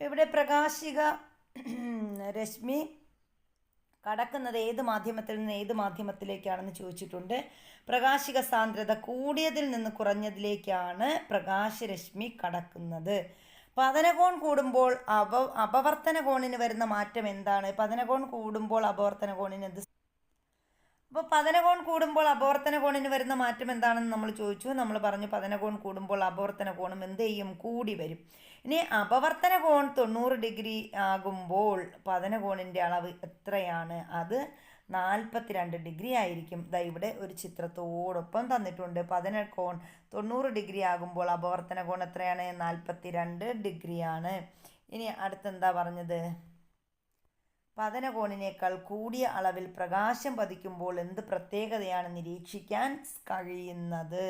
ഇവിടെ പ്രകാശിക രശ്മി കടക്കുന്നത് ഏത് മാധ്യമത്തിൽ നിന്ന് ഏത് മാധ്യമത്തിലേക്കാണെന്ന് ചോദിച്ചിട്ടുണ്ട്. പ്രകാശിക സാന്ദ്രത കൂടിയതിൽ നിന്ന് കുറഞ്ഞതിലേക്കാണ് പ്രകാശരശ്മി കടക്കുന്നത്. പതനകോൺ കൂടുമ്പോൾ അപവർത്തന കോണിന് വരുന്ന മാറ്റം എന്താണ്? പതനകോൺ കൂടുമ്പോൾ അപവർത്തന കോണിന് എന്ത്? അപ്പോൾ പതനകോൺ കൂടുമ്പോൾ അപവർത്തന കോണിന് വരുന്ന മാറ്റം എന്താണെന്ന് നമ്മൾ ചോദിച്ചു. നമ്മൾ പറഞ്ഞു പതനകോൺ കൂടുമ്പോൾ അപവർത്തന കോണും എന്ത് ചെയ്യും, കൂടി വരും. ഇനി അപവർത്തന കോൺ 90 ഡിഗ്രി ആകുമ്പോൾ പതനകോണിൻ്റെ അളവ് എത്രയാണ്? അത് 42 ഡിഗ്രി ആയിരിക്കും. ഇവിടെ ഒരു ചിത്രത്തോടൊപ്പം തന്നിട്ടുണ്ട്. പതനകോൺ 90 ഡിഗ്രി ആകുമ്പോൾ അപവർത്തന കോൺ എത്രയാണ്? 42 ഡിഗ്രിയാണ്. ഇനി അടുത്തെന്താ പറഞ്ഞത്? പതനകോണിനേക്കാൾ കൂടിയ അളവിൽ പ്രകാശം പതിക്കുമ്പോൾ എന്ത് പ്രത്യേകതയാണ് നിരീക്ഷിക്കാൻ കഴിയുന്നത്?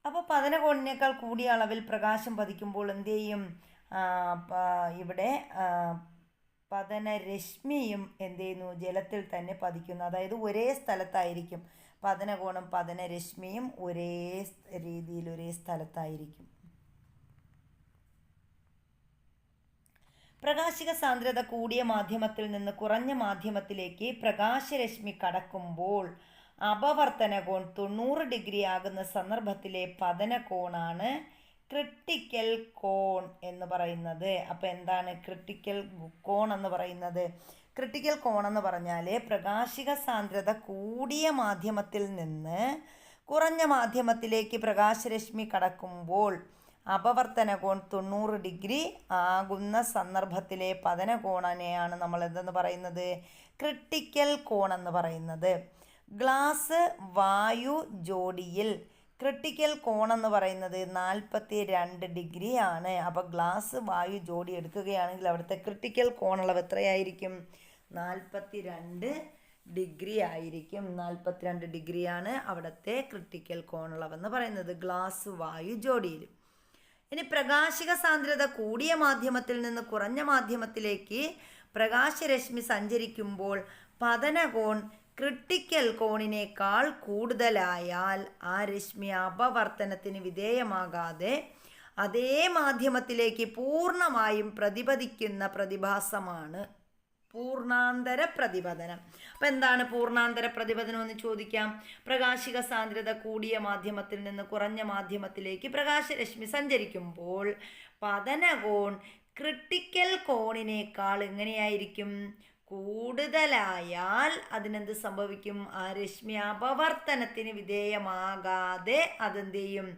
അപ്പോൾ പതനകോണിനേക്കാൾ കൂടിയ അളവിൽ പ്രകാശം പതിക്കുമ്പോൾ എന്ത് ചെയ്യും? ഇവിടെ പതനരശ്മിയും എന്ത് ചെയ്യുന്നു, ജലത്തിൽ തന്നെ പതിക്കുന്നു. അതായത് ഒരേ സ്ഥലത്തായിരിക്കും. പതനകോണും പതനരശ്മിയും ഒരേ രീതിയിൽ ഒരേ സ്ഥലത്തായിരിക്കും. പ്രകാശിക സാന്ദ്രത കൂടിയ മാധ്യമത്തിൽ നിന്ന് കുറഞ്ഞ മാധ്യമത്തിലേക്ക് പ്രകാശരശ്മി കടക്കുമ്പോൾ അപവർത്തന കോൺ 90 ഡിഗ്രി ആകുന്ന സന്ദർഭത്തിലെ പതനകോണാണ് ക്രിട്ടിക്കൽ കോൺ എന്ന് പറയുന്നത്. അപ്പോൾ എന്താണ് ക്രിട്ടിക്കൽ കോൺ എന്ന് പറയുന്നത്? ക്രിട്ടിക്കൽ കോൺ എന്ന് പറഞ്ഞാൽ പ്രകാശിക സാന്ദ്രത കൂടിയ മാധ്യമത്തിൽ നിന്ന് കുറഞ്ഞ മാധ്യമത്തിലേക്ക് പ്രകാശരശ്മി കടക്കുമ്പോൾ അപവർത്തന കോൺ 90 ഡിഗ്രി ആകുന്ന സന്ദർഭത്തിലെ പതനകോണിനെയാണ് നമ്മൾ എന്തെന്ന് പറയുന്നത്? ക്രിട്ടിക്കൽ കോൺ എന്ന് പറയുന്നത്. ഗ്ലാസ് വായു ജോഡിയിൽ ക്രിട്ടിക്കൽ കോൺ എന്ന് പറയുന്നത് 42 ഡിഗ്രി ആണ്. അപ്പോൾ ഗ്ലാസ് വായു ജോഡി എടുക്കുകയാണെങ്കിൽ അവിടുത്തെ ക്രിട്ടിക്കൽ കോണളവ് എത്രയായിരിക്കും? 42 ഡിഗ്രി ആയിരിക്കും. 42 ഡിഗ്രിയാണ് അവിടുത്തെ ക്രിട്ടിക്കൽ കോണളവ് എന്ന് പറയുന്നത് ഗ്ലാസ് വായു ജോഡിയിൽ. ഇനി പ്രകാശിക സാന്ദ്രത കൂടിയ മാധ്യമത്തിൽ നിന്ന് കുറഞ്ഞ മാധ്യമത്തിലേക്ക് പ്രകാശരശ്മി സഞ്ചരിക്കുമ്പോൾ പതനകോൺ ക്രിട്ടിക്കൽ കോണിനേക്കാൾ കൂടുതലായാൽ ആ രശ്മി അപവർത്തനത്തിന് വിധേയമാകാതെ അതേ മാധ്യമത്തിലേക്ക് പൂർണ്ണമായും പ്രതിപദിക്കുന്ന പ്രതിഭാസമാണ് പൂർണ്ണാന്തര പ്രതിപതനം. അപ്പം എന്താണ് പൂർണ്ണാന്തര പ്രതിപതനം എന്ന് ചോദിക്കാം. പ്രകാശിക സാന്ദ്രത കൂടിയ മാധ്യമത്തിൽ നിന്ന് കുറഞ്ഞ മാധ്യമത്തിലേക്ക് പ്രകാശരശ്മി സഞ്ചരിക്കുമ്പോൾ പതനകോൺ ക്രിട്ടിക്കൽ കോണിനേക്കാൾ എങ്ങനെയായിരിക്കും? കൂടുതലായാൽ അതിനെന്ത് സംഭവിക്കും? ആ രശ്മി അപവർത്തനത്തിന് വിധേയമാകാതെ അതെന്ത് ചെയ്യും?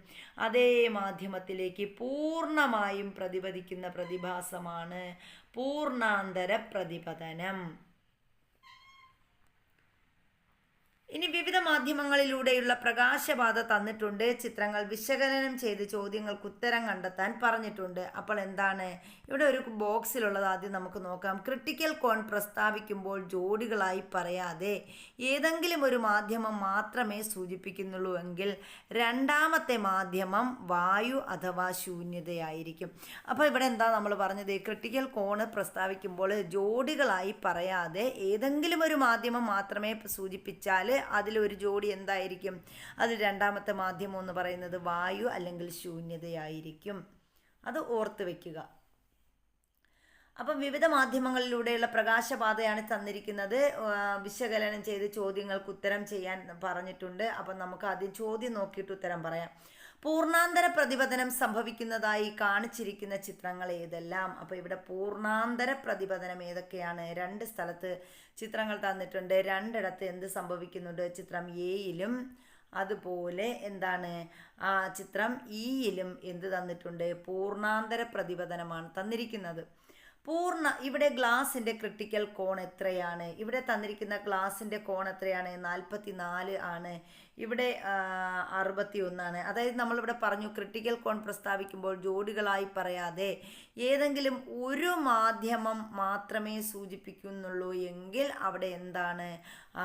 അതേ മാധ്യമത്തിലേക്ക് പൂർണ്ണമായും പ്രതിപദിക്കുന്ന പ്രതിഭാസമാണ് പൂർണ്ണാന്തര പ്രതിപതനം. ഇനി വിവിധ മാധ്യമങ്ങളിലൂടെയുള്ള പ്രകാശപാത തന്നിട്ടുണ്ട്. ചിത്രങ്ങൾ വിശകലനം ചെയ്ത് ചോദ്യങ്ങൾക്ക് ഉത്തരം കണ്ടെത്താൻ പറഞ്ഞിട്ടുണ്ട്. അപ്പോൾ എന്താണ് ഇവിടെ ഒരു ബോക്സിലുള്ളത് ആദ്യം നമുക്ക് നോക്കാം. ക്രിട്ടിക്കൽ കോൺ പ്രസ്താവിക്കുമ്പോൾ ജോഡികളായി പറയാതെ ഏതെങ്കിലും ഒരു മാധ്യമം മാത്രമേ സൂചിപ്പിക്കുന്നുള്ളൂ എങ്കിൽ രണ്ടാമത്തെ മാധ്യമം വായു അഥവാ ശൂന്യതയായിരിക്കും. അപ്പോൾ ഇവിടെ എന്താ നമ്മൾ പറഞ്ഞത്? ക്രിട്ടിക്കൽ കോണ് പ്രസ്താവിക്കുമ്പോൾ ജോഡികളായി പറയാതെ ഏതെങ്കിലും ഒരു മാധ്യമം മാത്രമേ സൂചിപ്പിച്ചാൽ അതിലൊരു ജോഡി എന്തായിരിക്കും? അതിൽ രണ്ടാമത്തെ മാധ്യമം എന്ന് പറയുന്നത് വായു അല്ലെങ്കിൽ ശൂന്യതയായിരിക്കും. അത് ഓർത്ത് വയ്ക്കുക. അപ്പം വിവിധ മാധ്യമങ്ങളിലൂടെയുള്ള പ്രകാശപാതയാണ് തന്നിരിക്കുന്നത്. വിശകലനം ചെയ്ത് ചോദ്യങ്ങൾക്ക് ഉത്തരം ചെയ്യാൻ പറഞ്ഞിട്ടുണ്ട്. അപ്പം നമുക്ക് ആദ്യം ചോദ്യം നോക്കിയിട്ട് ഉത്തരം പറയാം. പൂർണ്ണാന്തര പ്രതിപതനം സംഭവിക്കുന്നതായി കാണിച്ചിരിക്കുന്ന ചിത്രങ്ങൾ ഏതെല്ലാം? അപ്പോൾ ഇവിടെ പൂർണ്ണാന്തര പ്രതിപതനം ഏതൊക്കെയാണ്? 2 സ്ഥലത്ത് ചിത്രങ്ങൾ തന്നിട്ടുണ്ട്. 2ഇടത്ത് എന്ത് സംഭവിക്കുന്നുണ്ട്? ചിത്രം എയിലും അതുപോലെ എന്താണ് ചിത്രം ഇയിലും എന്ത് തന്നിട്ടുണ്ട്? പൂർണ്ണാന്തര പ്രതിപതനമാണ് തന്നിരിക്കുന്നത്. ഇവിടെ ഗ്ലാസിൻ്റെ ക്രിട്ടിക്കൽ കോൺ എത്രയാണ്? ഇവിടെ തന്നിരിക്കുന്ന ഗ്ലാസിൻ്റെ കോൺ എത്രയാണ്? 44 ആണ്. ഇവിടെ 61 ആണ്. അതായത് നമ്മളിവിടെ പറഞ്ഞു ക്രിട്ടിക്കൽ കോൺ പ്രസ്താവിക്കുമ്പോൾ ജോഡികളായി പറയാതെ ഏതെങ്കിലും ഒരു മാധ്യമം മാത്രമേ സൂചിപ്പിക്കുന്നുള്ളൂ എങ്കിൽ അവിടെ എന്താണ്?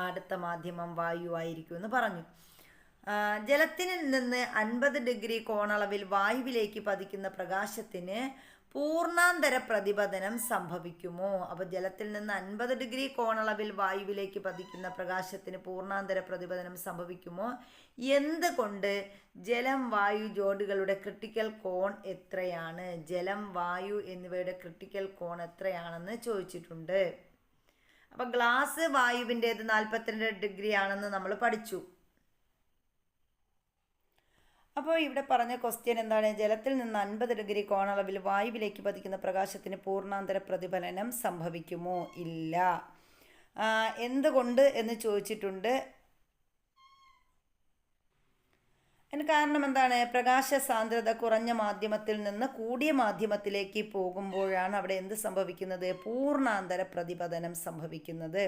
അടുത്ത മാധ്യമം വായു ആയിരിക്കും എന്ന് പറഞ്ഞു. ജലത്തിൽ നിന്ന് 50 ഡിഗ്രി കോണളവിൽ വായുവിലേക്ക് പതിക്കുന്ന പ്രകാശത്തിന് പൂർണ്ണാന്തര പ്രതിപതനം സംഭവിക്കുമോ? അപ്പോൾ ജലത്തിൽ നിന്ന് 50 ഡിഗ്രി കോണളവിൽ വായുവിലേക്ക് പതിക്കുന്ന പ്രകാശത്തിന് പൂർണ്ണാന്തര പ്രതിപതനം സംഭവിക്കുമോ? എന്തുകൊണ്ട്? ജലം വായു ജോഡികളുടെ ക്രിട്ടിക്കൽ കോൺ എത്രയാണ്? ജലം വായു എന്നിവയുടെ ക്രിട്ടിക്കൽ കോൺ എത്രയാണെന്ന് ചോദിച്ചിട്ടുണ്ട്. അപ്പം ഗ്ലാസ് വായുവിൻ്റേത് 42 ഡിഗ്രി ആണെന്ന് നമ്മൾ പഠിച്ചു. അപ്പോൾ ഇവിടെ പറഞ്ഞ ക്വസ്റ്റ്യൻ എന്താണ്? ജലത്തിൽ നിന്ന് 50 ഡിഗ്രി കോണളവിൽ വായുവിലേക്ക് പതിക്കുന്ന പ്രകാശത്തിന് പൂർണ്ണാന്തര പ്രതിഫലനം സംഭവിക്കുമോ? ഇല്ല. എന്തുകൊണ്ട് എന്ന് ചോദിച്ചിട്ടുണ്ട്. അതിന് കാരണം എന്താണ്? പ്രകാശ സാന്ദ്രത കുറഞ്ഞ മാധ്യമത്തിൽ നിന്ന് കൂടിയ മാധ്യമത്തിലേക്ക് പോകുമ്പോഴാണ് അവിടെ എന്ത് സംഭവിക്കുന്നത്? പൂർണ്ണാന്തര പ്രതിപതനം സംഭവിക്കുന്നത്.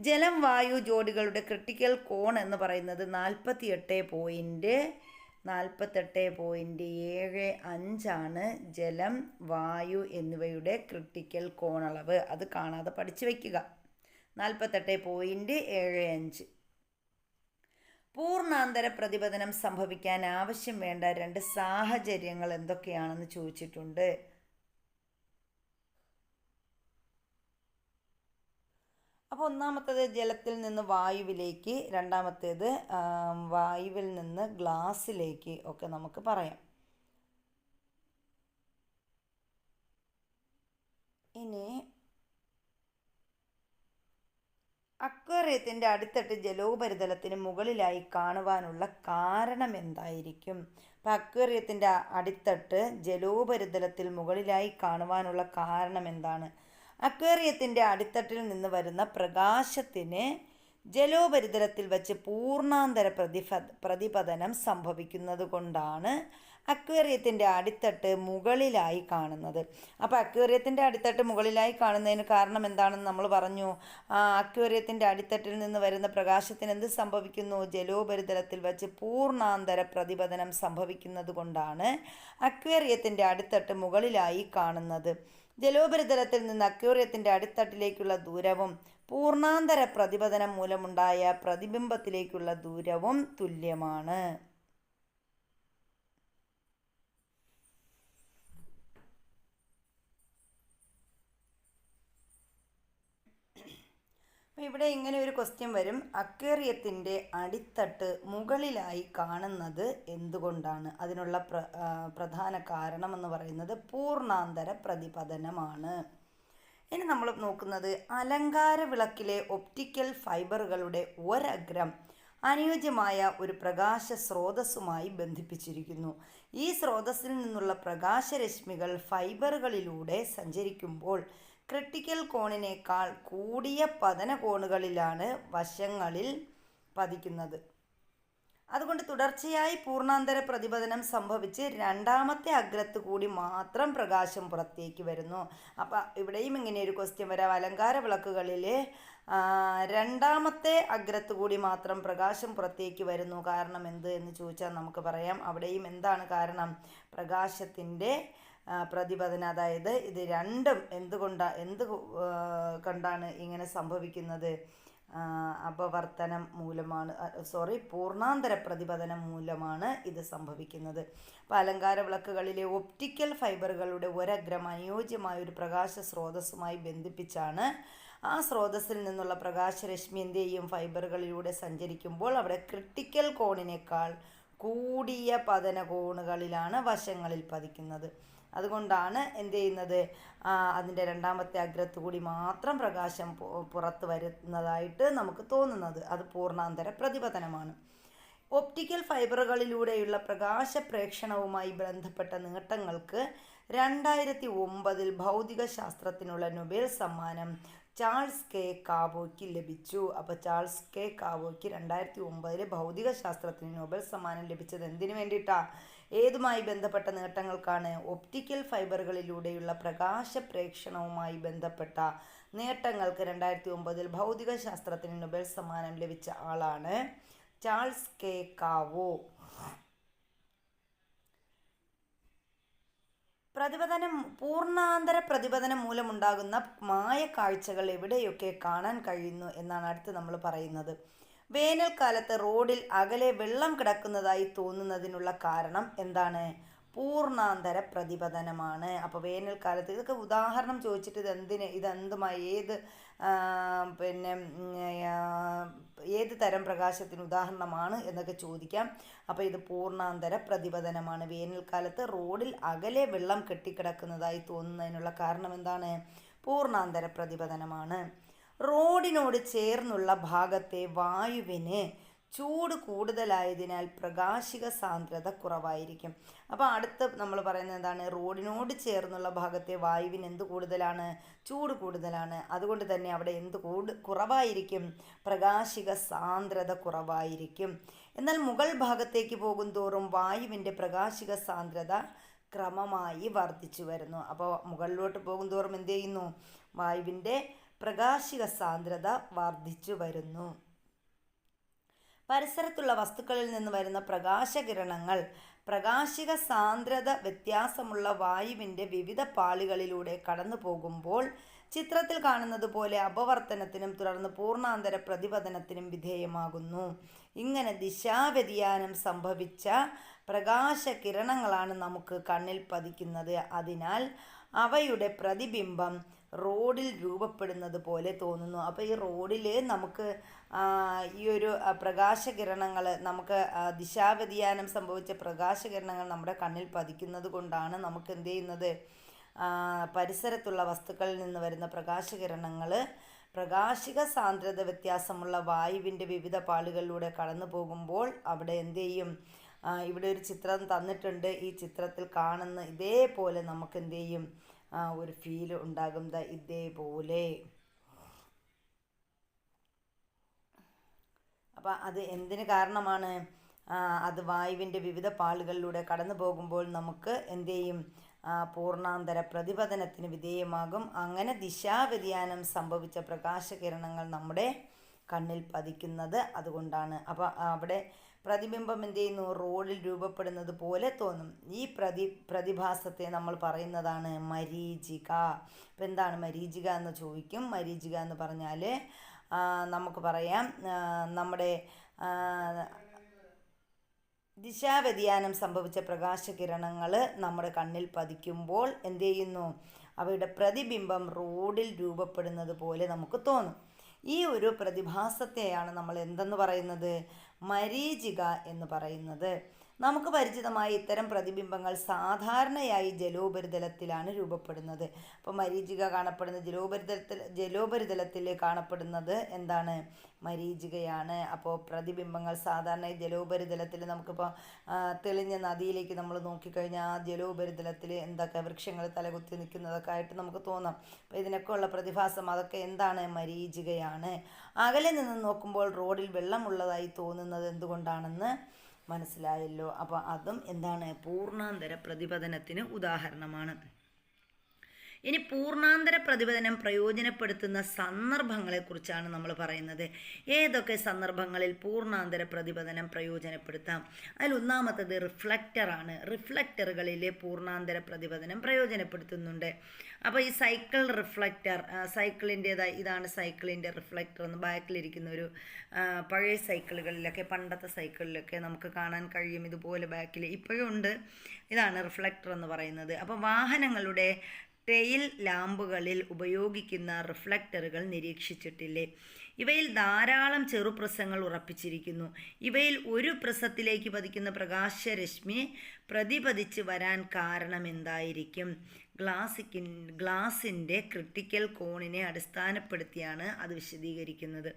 ജലം വായു ജോഡികളുടെ ക്രിട്ടിക്കൽ കോൺ എന്ന് പറയുന്നത് 48.75 ആണ് ജലം വായു എന്നിവയുടെ ക്രിട്ടിക്കൽ കോണളവ്. അത് കാണാതെ പഠിച്ചു വയ്ക്കുക. 48.75. പൂർണ്ണാന്തര പ്രതിപതനം സംഭവിക്കാൻ ആവശ്യം വേണ്ട 2 സാഹചര്യങ്ങൾ എന്തൊക്കെയാണെന്ന് ചോദിച്ചിട്ടുണ്ട്. അപ്പോൾ ഒന്നാമത്തേത് ജലത്തിൽ നിന്ന് വായുവിലേക്ക്, രണ്ടാമത്തേത് വായുവിൽ നിന്ന് ഗ്ലാസ്സിലേക്ക് ഒക്കെ നമുക്ക് പറയാം. ഇനി അക്വേറിയത്തിൻ്റെ അടിത്തട്ട് ജലോപരിതലത്തിന് മുകളിലായി കാണുവാനുള്ള കാരണം എന്തായിരിക്കും? അപ്പം അക്വേറിയത്തിൻ്റെ അടിത്തട്ട് ജലോപരിതലത്തിൽ മുകളിലായി കാണുവാനുള്ള കാരണം എന്താണ്? അക്വേറിയത്തിൻ്റെ അടിത്തട്ടിൽ നിന്ന് വരുന്ന പ്രകാശത്തിന് ജലോപരിതലത്തിൽ വച്ച് പൂർണ്ണാന്തര പ്രതിപതനം സംഭവിക്കുന്നത് കൊണ്ടാണ് അക്വേറിയത്തിൻ്റെ അടിത്തട്ട് മുകളിലായി കാണുന്നത്. അപ്പോൾ അക്വേറിയത്തിൻ്റെ അടിത്തട്ട് മുകളിലായി കാണുന്നതിന് കാരണം എന്താണെന്ന് നമ്മൾ പറഞ്ഞു. അക്വേറിയത്തിൻ്റെ അടിത്തട്ടിൽ നിന്ന് വരുന്ന പ്രകാശത്തിന് എന്ത് സംഭവിക്കുന്നു? ജലോപരിതലത്തിൽ വച്ച് പൂർണ്ണാന്തര പ്രതിപതനം സംഭവിക്കുന്നത് കൊണ്ടാണ് അക്വേറിയത്തിൻ്റെ അടിത്തട്ട് മുകളിലായി കാണുന്നത്. ജലോപരിതലത്തിൽ നിന്ന് അക്വേറിയത്തിൻ്റെ അടിത്തട്ടിലേക്കുള്ള ദൂരവും പൂർണ്ണാന്തര പ്രതിപതനം മൂലമുണ്ടായ പ്രതിബിംബത്തിലേക്കുള്ള ദൂരവും തുല്യമാണ്. അപ്പോൾ ഇവിടെ ഇങ്ങനെ ഒരു ക്വസ്റ്റ്യൻ വരും. അക്വേറിയത്തിൻ്റെ അടിത്തട്ട് മുകളിലായി കാണുന്നത് എന്തുകൊണ്ടാണ്? അതിനുള്ള പ്രധാന കാരണം എന്ന് പറയുന്നത് പൂർണ്ണാന്തര പ്രതിപതനമാണ്. ഇനി നമ്മൾ നോക്കുന്നത് അലങ്കാര വിളക്കിലെ ഒപ്റ്റിക്കൽ ഫൈബറുകളുടെ ഒരഗ്രം അനുയോജ്യമായ ഒരു പ്രകാശ സ്രോതസ്സുമായി ബന്ധിപ്പിച്ചിരിക്കുന്നു. ഈ സ്രോതസ്സിൽ നിന്നുള്ള പ്രകാശരശ്മികൾ ഫൈബറുകളിലൂടെ സഞ്ചരിക്കുമ്പോൾ ക്രിട്ടിക്കൽ കോണിനേക്കാൾ കൂടിയ പതന കോണുകളിലാണ് വശങ്ങളിൽ പതിക്കുന്നത്. അതുകൊണ്ട് തുടർച്ചയായി പൂർണ്ണാന്തര പ്രതിപതനം സംഭവിച്ച് രണ്ടാമത്തെ അഗ്രത്ത് കൂടി മാത്രം പ്രകാശം പുറത്തേക്ക് വരുന്നു. അപ്പം ഇവിടെയും ഇങ്ങനെ ഒരു ക്വസ്റ്റ്യൻ വരാം. അലങ്കാര വിളക്കുകളിൽ രണ്ടാമത്തെ അഗ്രത്ത് കൂടി മാത്രം പ്രകാശം പുറത്തേക്ക് വരുന്നു. കാരണം എന്ത് എന്ന് ചോദിച്ചാൽ നമുക്ക് പറയാം. അവിടെയും എന്താണ് കാരണം? പ്രകാശത്തിൻ്റെ പ്രതിപതനം, അതായത് ഇത് രണ്ടും കണ്ടാണ് ഇങ്ങനെ സംഭവിക്കുന്നത്? അപവർത്തനം മൂലമാണ്, പൂർണ്ണാന്തര പ്രതിപതനം മൂലമാണ് ഇത് സംഭവിക്കുന്നത്. അപ്പോൾ അലങ്കാര വിളക്കുകളിലെ ഒപ്റ്റിക്കൽ ഫൈബറുകളുടെ ഒരഗ്രം അനുയോജ്യമായ ഒരു പ്രകാശ സ്രോതസ്സുമായി ബന്ധിപ്പിച്ചാണ് ആ സ്രോതസ്സിൽ നിന്നുള്ള പ്രകാശരശ്മി എന്തെയും ഫൈബറുകളിലൂടെ സഞ്ചരിക്കുമ്പോൾ അവിടെ ക്രിട്ടിക്കൽ കോണിനേക്കാൾ കൂടിയ പതന കോണുകളിലാണ് വശങ്ങളിൽ പതിക്കുന്നത്. അതുകൊണ്ടാണ് എന്ത് ചെയ്യുന്നത്? അതിൻ്റെ രണ്ടാമത്തെ അഗ്രത്ത് കൂടി മാത്രം പ്രകാശം പുറത്ത് വരുന്നതായിട്ട് നമുക്ക് തോന്നുന്നത്. അത് പൂർണ്ണാന്തര പ്രതിപതനമാണ്. ഒപ്റ്റിക്കൽ ഫൈബറുകളിലൂടെയുള്ള പ്രകാശ പ്രേക്ഷണവുമായി ബന്ധപ്പെട്ട നേട്ടങ്ങൾക്ക് 2009 ഭൗതിക ശാസ്ത്രത്തിനുള്ള നൊബേൽ സമ്മാനം ചാൾസ് കെ കാവോയ്ക്ക് ലഭിച്ചു. അപ്പോൾ ചാൾസ് കെ കാവോയ്ക്ക് 2009 ഭൗതിക ശാസ്ത്രത്തിന് നൊബേൽ സമ്മാനം ലഭിച്ചത് എന്തിനു വേണ്ടിയിട്ടാണ്? ഏതുമായി ബന്ധപ്പെട്ട നേട്ടങ്ങൾക്കാണ്? ഒപ്റ്റിക്കൽ ഫൈബറുകളിലൂടെയുള്ള പ്രകാശ പ്രേക്ഷണവുമായി ബന്ധപ്പെട്ട നേട്ടങ്ങൾക്ക് 2009 ഭൗതിക ശാസ്ത്രത്തിന് നൊബേൽ സമ്മാനം ലഭിച്ച ആളാണ് ചാൾസ് കെ കാവോ. പൂർണ്ണാന്തര പ്രതിപതനം മൂലമുണ്ടാകുന്ന മായ കാഴ്ചകൾ എവിടെയൊക്കെ കാണാൻ കഴിയുന്നു എന്നാണ് അടുത്ത് നമ്മൾ പറയുന്നത്. വേനൽക്കാലത്ത് റോഡിൽ അകലെ വെള്ളം കിടക്കുന്നതായി തോന്നുന്നതിനുള്ള കാരണം എന്താണ്? പൂർണ്ണാന്തര പ്രതിപതനമാണ്. അപ്പോൾ വേനൽക്കാലത്ത് ഇതൊക്കെ ഉദാഹരണം ചോദിച്ചിട്ട് ഇതെന്തുമായി ഏത് തരം പ്രകാശത്തിന് ഉദാഹരണമാണ് എന്നൊക്കെ ചോദിക്കാം. അപ്പോൾ ഇത് പൂർണ്ണാന്തര പ്രതിപതനമാണ്. വേനൽക്കാലത്ത് റോഡിൽ അകലെ വെള്ളം കെട്ടിക്കിടക്കുന്നതായി തോന്നുന്നതിനുള്ള കാരണം എന്താണ്? പൂർണ്ണാന്തര പ്രതിപതനമാണ്. റോഡിനോട് ചേർന്നുള്ള ഭാഗത്തെ വായുവിന് ചൂട് കൂടുതലായതിനാൽ പ്രകാശിക സാന്ദ്രത കുറവായിരിക്കും. അപ്പോൾ അടുത്ത് നമ്മൾ പറയുന്നത് എന്താണ്? റോഡിനോട് ചേർന്നുള്ള ഭാഗത്തെ വായുവിന് എന്ത് കൂടുതലാണ്? ചൂട് കൂടുതലാണ്. അതുകൊണ്ട് തന്നെ അവിടെ കുറവായിരിക്കും? പ്രകാശിക സാന്ദ്രത കുറവായിരിക്കും. എന്നാൽ മുകൾ ഭാഗത്തേക്ക് പോകും തോറും വായുവിൻ്റെ പ്രകാശിക സാന്ദ്രത ക്രമമായി വർദ്ധിച്ചു വരുന്നു. അപ്പോൾ മുകളിലോട്ട് പോകും തോറും എന്ത് ചെയ്യുന്നു? വായുവിൻ്റെ പ്രകാശിക സാന്ദ്രത വർദ്ധിച്ചു വരുന്നു. പരിസരത്തുള്ള വസ്തുക്കളിൽ നിന്ന് വരുന്ന പ്രകാശകിരണങ്ങൾ പ്രകാശിക സാന്ദ്രത വ്യത്യാസമുള്ള വായുവിൻ്റെ വിവിധ പാളികളിലൂടെ കടന്നു പോകുമ്പോൾ ചിത്രത്തിൽ കാണുന്നത് പോലെ അപവർത്തനത്തിനും തുടർന്ന് പൂർണ്ണാന്തര പ്രതിപതനത്തിനും വിധേയമാകുന്നു. ഇങ്ങനെ ദിശാവ്യതിയാനം സംഭവിച്ച പ്രകാശകിരണങ്ങളാണ് നമുക്ക് കണ്ണിൽ പതിക്കുന്നത്. അതിനാൽ അവയുടെ പ്രതിബിംബം റോഡിൽ രൂപപ്പെടുന്നത് പോലെ തോന്നുന്നു. അപ്പോൾ ഈ റോഡിൽ നമുക്ക് ഈ ഒരു പ്രകാശകിരണങ്ങൾ നമുക്ക് ദിശാവ്യതിയാനം സംഭവിച്ച പ്രകാശകിരണങ്ങൾ നമ്മുടെ കണ്ണിൽ പതിക്കുന്നത് കൊണ്ടാണ് നമുക്ക് എന്ത് ചെയ്യുന്നത്, പരിസരത്തുള്ള വസ്തുക്കളിൽ നിന്ന് വരുന്ന പ്രകാശകിരണങ്ങൾ പ്രകാശിക സാന്ദ്രത വ്യത്യാസമുള്ള വായുവിൻ്റെ വിവിധ പാളികളിലൂടെ കടന്നു പോകുമ്പോൾ അവിടെ എന്ത് ചെയ്യും, ഇവിടെ ഒരു ചിത്രം തന്നിട്ടുണ്ട്. ഈ ചിത്രത്തിൽ കാണുന്ന ഇതേപോലെ നമുക്ക് എന്ത് ചെയ്യും, ഒരു ഫീൽ ഉണ്ടാകും. ഇതേപോലെ. അപ്പം അത് എന്തിന് കാരണമാണ്, അത് വായുവിൻ്റെ വിവിധ പാളികളിലൂടെ കടന്നു പോകുമ്പോൾ നമുക്ക് എന്ത് ചെയ്യും, പൂർണ്ണാന്തര പ്രതിപതനത്തിന് വിധേയമാകും. അങ്ങനെ ദിശാവ്യതിയാനം സംഭവിച്ച പ്രകാശകിരണങ്ങൾ നമ്മുടെ കണ്ണിൽ പതിക്കുന്നത് അതുകൊണ്ടാണ്. അപ്പോൾ അവിടെ പ്രതിബിംബം എന്ത് ചെയ്യുന്നു, റോഡിൽ രൂപപ്പെടുന്നത് പോലെ തോന്നും. ഈ പ്രതിഭാസത്തെ നമ്മൾ പറയുന്നതാണ് മരീചിക. അപ്പം എന്താണ് മരീചിക എന്ന് ചോദിക്കും. മരീചിക എന്ന് പറഞ്ഞാൽ നമുക്ക് പറയാം, നമ്മുടെ ദിശാവ്യതിയാനം സംഭവിച്ച പ്രകാശകിരണങ്ങൾ നമ്മുടെ കണ്ണിൽ പതിക്കുമ്പോൾ എന്ത് ചെയ്യുന്നു, അവയുടെ പ്രതിബിംബം റോഡിൽ രൂപപ്പെടുന്നത് പോലെ നമുക്ക് തോന്നും. ഈ ഒരു പ്രതിഭാസത്തെയാണ് നമ്മൾ എന്തെന്ന് പറയുന്നത്, മരീചിക എന്ന് പറയുന്നത്. നമുക്ക് പരിചിതമായ ഇത്തരം പ്രതിബിംബങ്ങൾ സാധാരണയായി ജലോപരിതലത്തിലാണ് രൂപപ്പെടുന്നത്. അപ്പോൾ മരീചിക കാണപ്പെടുന്നത് ജലോപരിതലത്തിൽ കാണപ്പെടുന്നത് എന്താണ്, മരീചികയാണ്. അപ്പോൾ പ്രതിബിംബങ്ങൾ സാധാരണയായി ജലോപരിതലത്തിൽ, നമുക്കിപ്പോൾ തെളിഞ്ഞ നദിയിലേക്ക് നമ്മൾ നോക്കിക്കഴിഞ്ഞാൽ ആ ജലോപരിതലത്തിൽ എന്തൊക്കെ വൃക്ഷങ്ങൾ തലകുത്തി നിൽക്കുന്നതൊക്കെ ആയിട്ട് നമുക്ക് തോന്നാം. അപ്പോൾ ഇതിനൊക്കെ ഉള്ള പ്രതിഭാസം അതൊക്കെ എന്താണ്, മരീചികയാണ്. അകലെ നിന്ന് നോക്കുമ്പോൾ റോഡിൽ വെള്ളമുള്ളതായി തോന്നുന്നത് എന്തുകൊണ്ടാണെന്ന് മനസ്സിലായല്ലോ. അപ്പോൾ അതും എന്താണ്, പൂർണ്ണാന്തര പ്രതിപതനത്തിന് ഉദാഹരണമാണ്. ഇനി പൂർണ്ണാന്തര പ്രതിപതനം പ്രയോജനപ്പെടുത്തുന്ന സന്ദർഭങ്ങളെക്കുറിച്ചാണ് നമ്മൾ പറയുന്നത്. ഏതൊക്കെ സന്ദർഭങ്ങളിൽ പൂർണ്ണാന്തര പ്രതിപതനം പ്രയോജനപ്പെടുത്താം? അതിൽ ഒന്നാമത്തത് റിഫ്ലക്റ്ററാണ്. റിഫ്ലക്റ്ററുകളിലെ പൂർണ്ണാന്തര പ്രതിപതനം പ്രയോജനപ്പെടുത്തുന്നുണ്ട്. അപ്പോൾ ഈ സൈക്കിൾ റിഫ്ലക്റ്റർ, ഇതാണ് സൈക്കിളിൻ്റെ റിഫ്ലക്റ്റർ എന്ന് ബാക്കിലിരിക്കുന്ന ഒരു പഴയ സൈക്കിളുകളിലൊക്കെ, പണ്ടത്തെ സൈക്കിളിലൊക്കെ നമുക്ക് കാണാൻ കഴിയും. ഇതുപോലെ ബാക്കിൽ ഇപ്പോഴും ഉണ്ട്. ഇതാണ് റിഫ്ലക്റ്റർ എന്ന് പറയുന്നത്. അപ്പോൾ വാഹനങ്ങളുടെ ടെയിൽ ലാമ്പുകളിൽ ഉപയോഗിക്കുന്ന റിഫ്ലക്റ്ററുകൾ നിരീക്ഷിച്ചിട്ടില്ലേ? ഇവയിൽ ധാരാളം ചെറുപ്രസങ്ങൾ ഉറപ്പിച്ചിരിക്കുന്നു. ഇവയിൽ ഒരു പ്രസത്തിലേക്ക് പതിക്കുന്ന പ്രകാശരശ്മി പ്രതിപതിച്ച് വരാൻ കാരണം എന്തായിരിക്കും? ഗ്ലാസിൻ്റെ ക്രിട്ടിക്കൽ കോണിനെ അടിസ്ഥാനപ്പെടുത്തിയാണ് അത് വിശദീകരിക്കുന്നത്.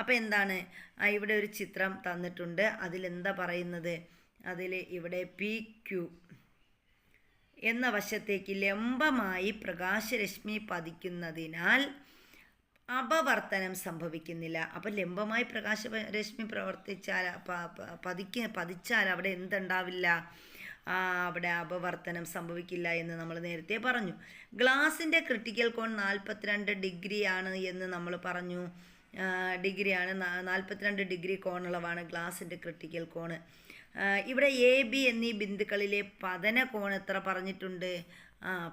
അപ്പോൾ എന്താണ്, ഇവിടെ ഒരു ചിത്രം തന്നിട്ടുണ്ട്. അതിലെന്താ പറയുന്നത്, ഇവിടെ PQ എന്ന വശത്തേക്ക് ലംബമായി പ്രകാശരശ്മി പതിക്കുന്നതിനാൽ അപവർത്തനം സംഭവിക്കുന്നില്ല. അപ്പം ലംബമായി പ്രകാശരശ്മി പതിച്ചാൽ അവിടെ എന്തുണ്ടാവില്ല, അവിടെ അപവർത്തനം സംഭവിക്കില്ല എന്ന് നമ്മൾ നേരത്തെ പറഞ്ഞു. ഗ്ലാസിൻ്റെ ക്രിട്ടിക്കൽ കോൺ 42 ഡിഗ്രിയാണ് എന്ന് നമ്മൾ പറഞ്ഞു. 42 ഡിഗ്രി കോണളവാണ് ഗ്ലാസിൻ്റെ ക്രിട്ടിക്കൽ കോണ്. ഇവിടെ AB എന്നീ ബിന്ദുക്കളിലെ പതന കോൺ എത്ര പറഞ്ഞിട്ടുണ്ട്?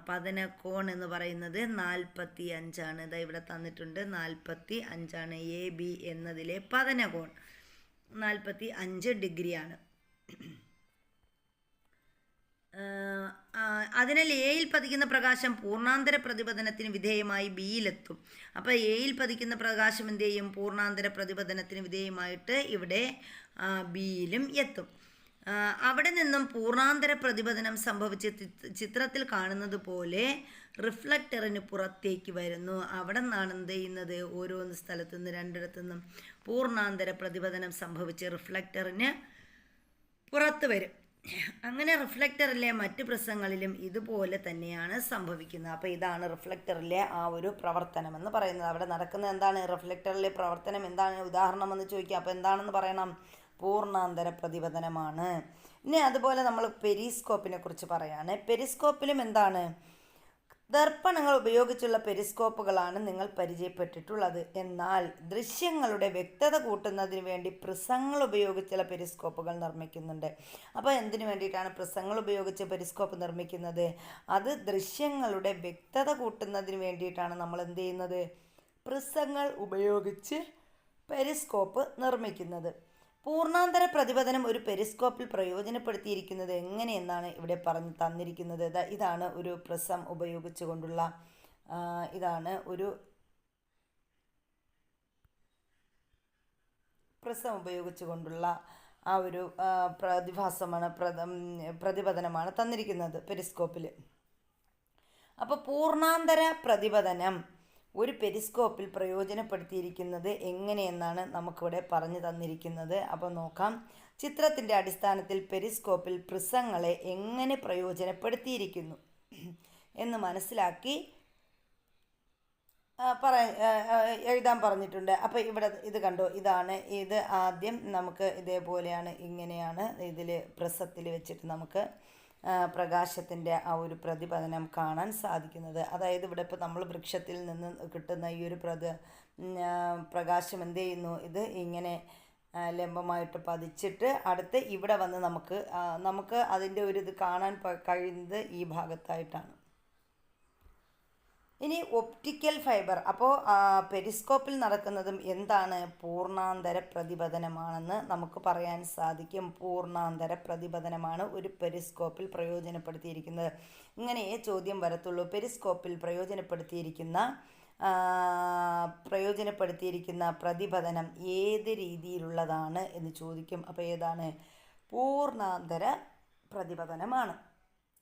പതന കോൺ എന്ന് പറയുന്നത് 45 ഇതാ ഇവിടെ തന്നിട്ടുണ്ട്. 45 AB എന്നതിലെ പതന കോൺ 45 ഡിഗ്രിയാണ്. അതിനാൽ എയിൽ പതിക്കുന്ന പ്രകാശം പൂർണ്ണാന്തര പ്രതിപതനത്തിന് വിധേയമായി ബിയിലെത്തും. അപ്പോൾ എയിൽ പതിക്കുന്ന പ്രകാശം എന്ത് ചെയ്യും, പൂർണ്ണാന്തര പ്രതിപതനത്തിന് വിധേയമായിട്ട് ഇവിടെ ബിയിലും എത്തും. അവിടെ നിന്നും പൂർണ്ണാന്തര പ്രതിപതനം സംഭവിച്ച് ചിത്രത്തിൽ കാണുന്നത് പോലെ റിഫ്ലക്റ്ററിന് പുറത്തേക്ക് വരുന്നു. അവിടെ നിന്നാണ് എന്ത് ചെയ്യുന്നത്, ഓരോന്ന് സ്ഥലത്തു നിന്ന് രണ്ടിടത്തു നിന്നും പൂർണ്ണാന്തര പ്രതിപതനം സംഭവിച്ച് റിഫ്ലക്റ്ററിന് പുറത്ത് വരും. അങ്ങനെ റിഫ്ലക്റ്ററിലെ മറ്റ് പ്രസങ്ങളിലും ഇതുപോലെ തന്നെയാണ് സംഭവിക്കുന്നത്. അപ്പോൾ ഇതാണ് റിഫ്ലക്റ്ററിലെ ആ ഒരു പ്രവർത്തനം എന്ന് പറയുന്നത്. അവിടെ നടക്കുന്നത് എന്താണ്, റിഫ്ലക്റ്ററിലെ പ്രവർത്തനം എന്താണ്, ഉദാഹരണം എന്ന് ചോദിക്കുക. അപ്പോൾ എന്താണെന്ന് പറയണം, പൂർണ്ണാന്തര പ്രതിപതനമാണ്. ഇനി അതുപോലെ നമ്മൾ പെരിസ്കോപ്പിനെ കുറിച്ച് പറയാണ്. പെരിസ്കോപ്പിലും എന്താണ്, ദർപ്പണങ്ങൾ ഉപയോഗിച്ചുള്ള പെരിസ്കോപ്പുകളാണ് നിങ്ങൾ പരിചയപ്പെട്ടിട്ടുള്ളത്. എന്നാൽ ദൃശ്യങ്ങളുടെ വ്യക്തത കൂട്ടുന്നതിന് വേണ്ടി പ്രിസങ്ങൾ ഉപയോഗിച്ചുള്ള പെരിസ്കോപ്പുകൾ നിർമ്മിക്കുന്നുണ്ട്. അപ്പോൾ എന്തിനു വേണ്ടിയിട്ടാണ് പ്രിസങ്ങൾ ഉപയോഗിച്ച് പെരിസ്കോപ്പ് നിർമ്മിക്കുന്നത്? അത് ദൃശ്യങ്ങളുടെ വ്യക്തത കൂട്ടുന്നതിന് വേണ്ടിയിട്ടാണ് നമ്മൾ എന്ത് ചെയ്യുന്നത്, പ്രിസങ്ങൾ ഉപയോഗിച്ച് പെരിസ്കോപ്പ് നിർമ്മിക്കുന്നത്. പൂർണ്ണാന്തര പ്രതിപതനം ഒരു പെരിസ്കോപ്പിൽ പ്രയോജനപ്പെടുത്തിയിരിക്കുന്നത് എങ്ങനെയെന്നാണ് ഇവിടെ തന്നിരിക്കുന്നത്. ഇതാണ് ഒരു പ്രിസം ഉപയോഗിച്ചുകൊണ്ടുള്ള ഇതാണ് ഒരു പ്രിസം ഉപയോഗിച്ചുകൊണ്ടുള്ള ആ ഒരു പ്രതിഭാസമാണ് പ്രതിപതനമാണ് തന്നിരിക്കുന്നത് പെരിസ്കോപ്പിൽ. അപ്പോൾ പൂർണ്ണാന്തര പ്രതിപതനം ഒരു പെരിസ്കോപ്പിൽ പ്രയോജനപ്പെടുത്തിയിരിക്കുന്നത് എങ്ങനെയെന്നാണ് നമുക്കിവിടെ പറഞ്ഞു തന്നിരിക്കുന്നത്. അപ്പോൾ നോക്കാം. ചിത്രത്തിൻ്റെ അടിസ്ഥാനത്തിൽ പെരിസ്കോപ്പിൽ പ്രിസങ്ങളെ എങ്ങനെ പ്രയോജനപ്പെടുത്തിയിരിക്കുന്നു എന്ന് മനസ്സിലാക്കി എഴുതാൻ പറഞ്ഞിട്ടുണ്ട്. അപ്പോൾ ഇവിടെ ഇത് കണ്ടോ, ഇതാണ് ഇത്. ആദ്യം നമുക്ക് ഇതേപോലെയാണ്, ഇങ്ങനെയാണ് ഇതിൽ പ്രിസത്തിൽ വെച്ചിട്ട് നമുക്ക് പ്രകാശത്തിൻ്റെ ആ ഒരു പ്രതിപതനം കാണാൻ സാധിക്കുന്നത്. അതായത് ഇവിടെ ഇപ്പോൾ നമ്മൾ വൃക്ഷത്തിൽ നിന്ന് കിട്ടുന്ന ഈ ഒരു പ്രകാശം എന്ത് ചെയ്യുന്നു, ഇത് ഇങ്ങനെ ലംബമായിട്ട് പതിച്ചിട്ട് അടുത്ത് ഇവിടെ വന്ന് നമുക്ക് അതിൻ്റെ ഒരു ഇത് കാണാൻ കഴിയുന്നത് ഈ ഭാഗത്തായിട്ടാണ്. ഇനി ഒപ്റ്റിക്കൽ ഫൈബർ. അപ്പോൾ പെരിസ്കോപ്പിൽ നടക്കുന്നതും എന്താണ്, പൂർണ്ണാന്തര പ്രതിപതനമാണെന്ന് നമുക്ക് പറയാൻ സാധിക്കും. പൂർണ്ണാന്തര പ്രതിപതനമാണ് ഒരു പെരിസ്കോപ്പിൽ പ്രയോജനപ്പെടുത്തിയിരിക്കുന്നത്. ഇങ്ങനെയേ ചോദ്യം വരത്തുള്ളൂ. പെരിസ്കോപ്പിൽ പ്രയോജനപ്പെടുത്തിയിരിക്കുന്ന പ്രതിപതനം ഏത് രീതിയിലുള്ളതാണ് എന്ന് ചോദിക്കും. അപ്പോൾ ഏതാണ്, പൂർണ്ണാന്തര പ്രതിപതനമാണ്.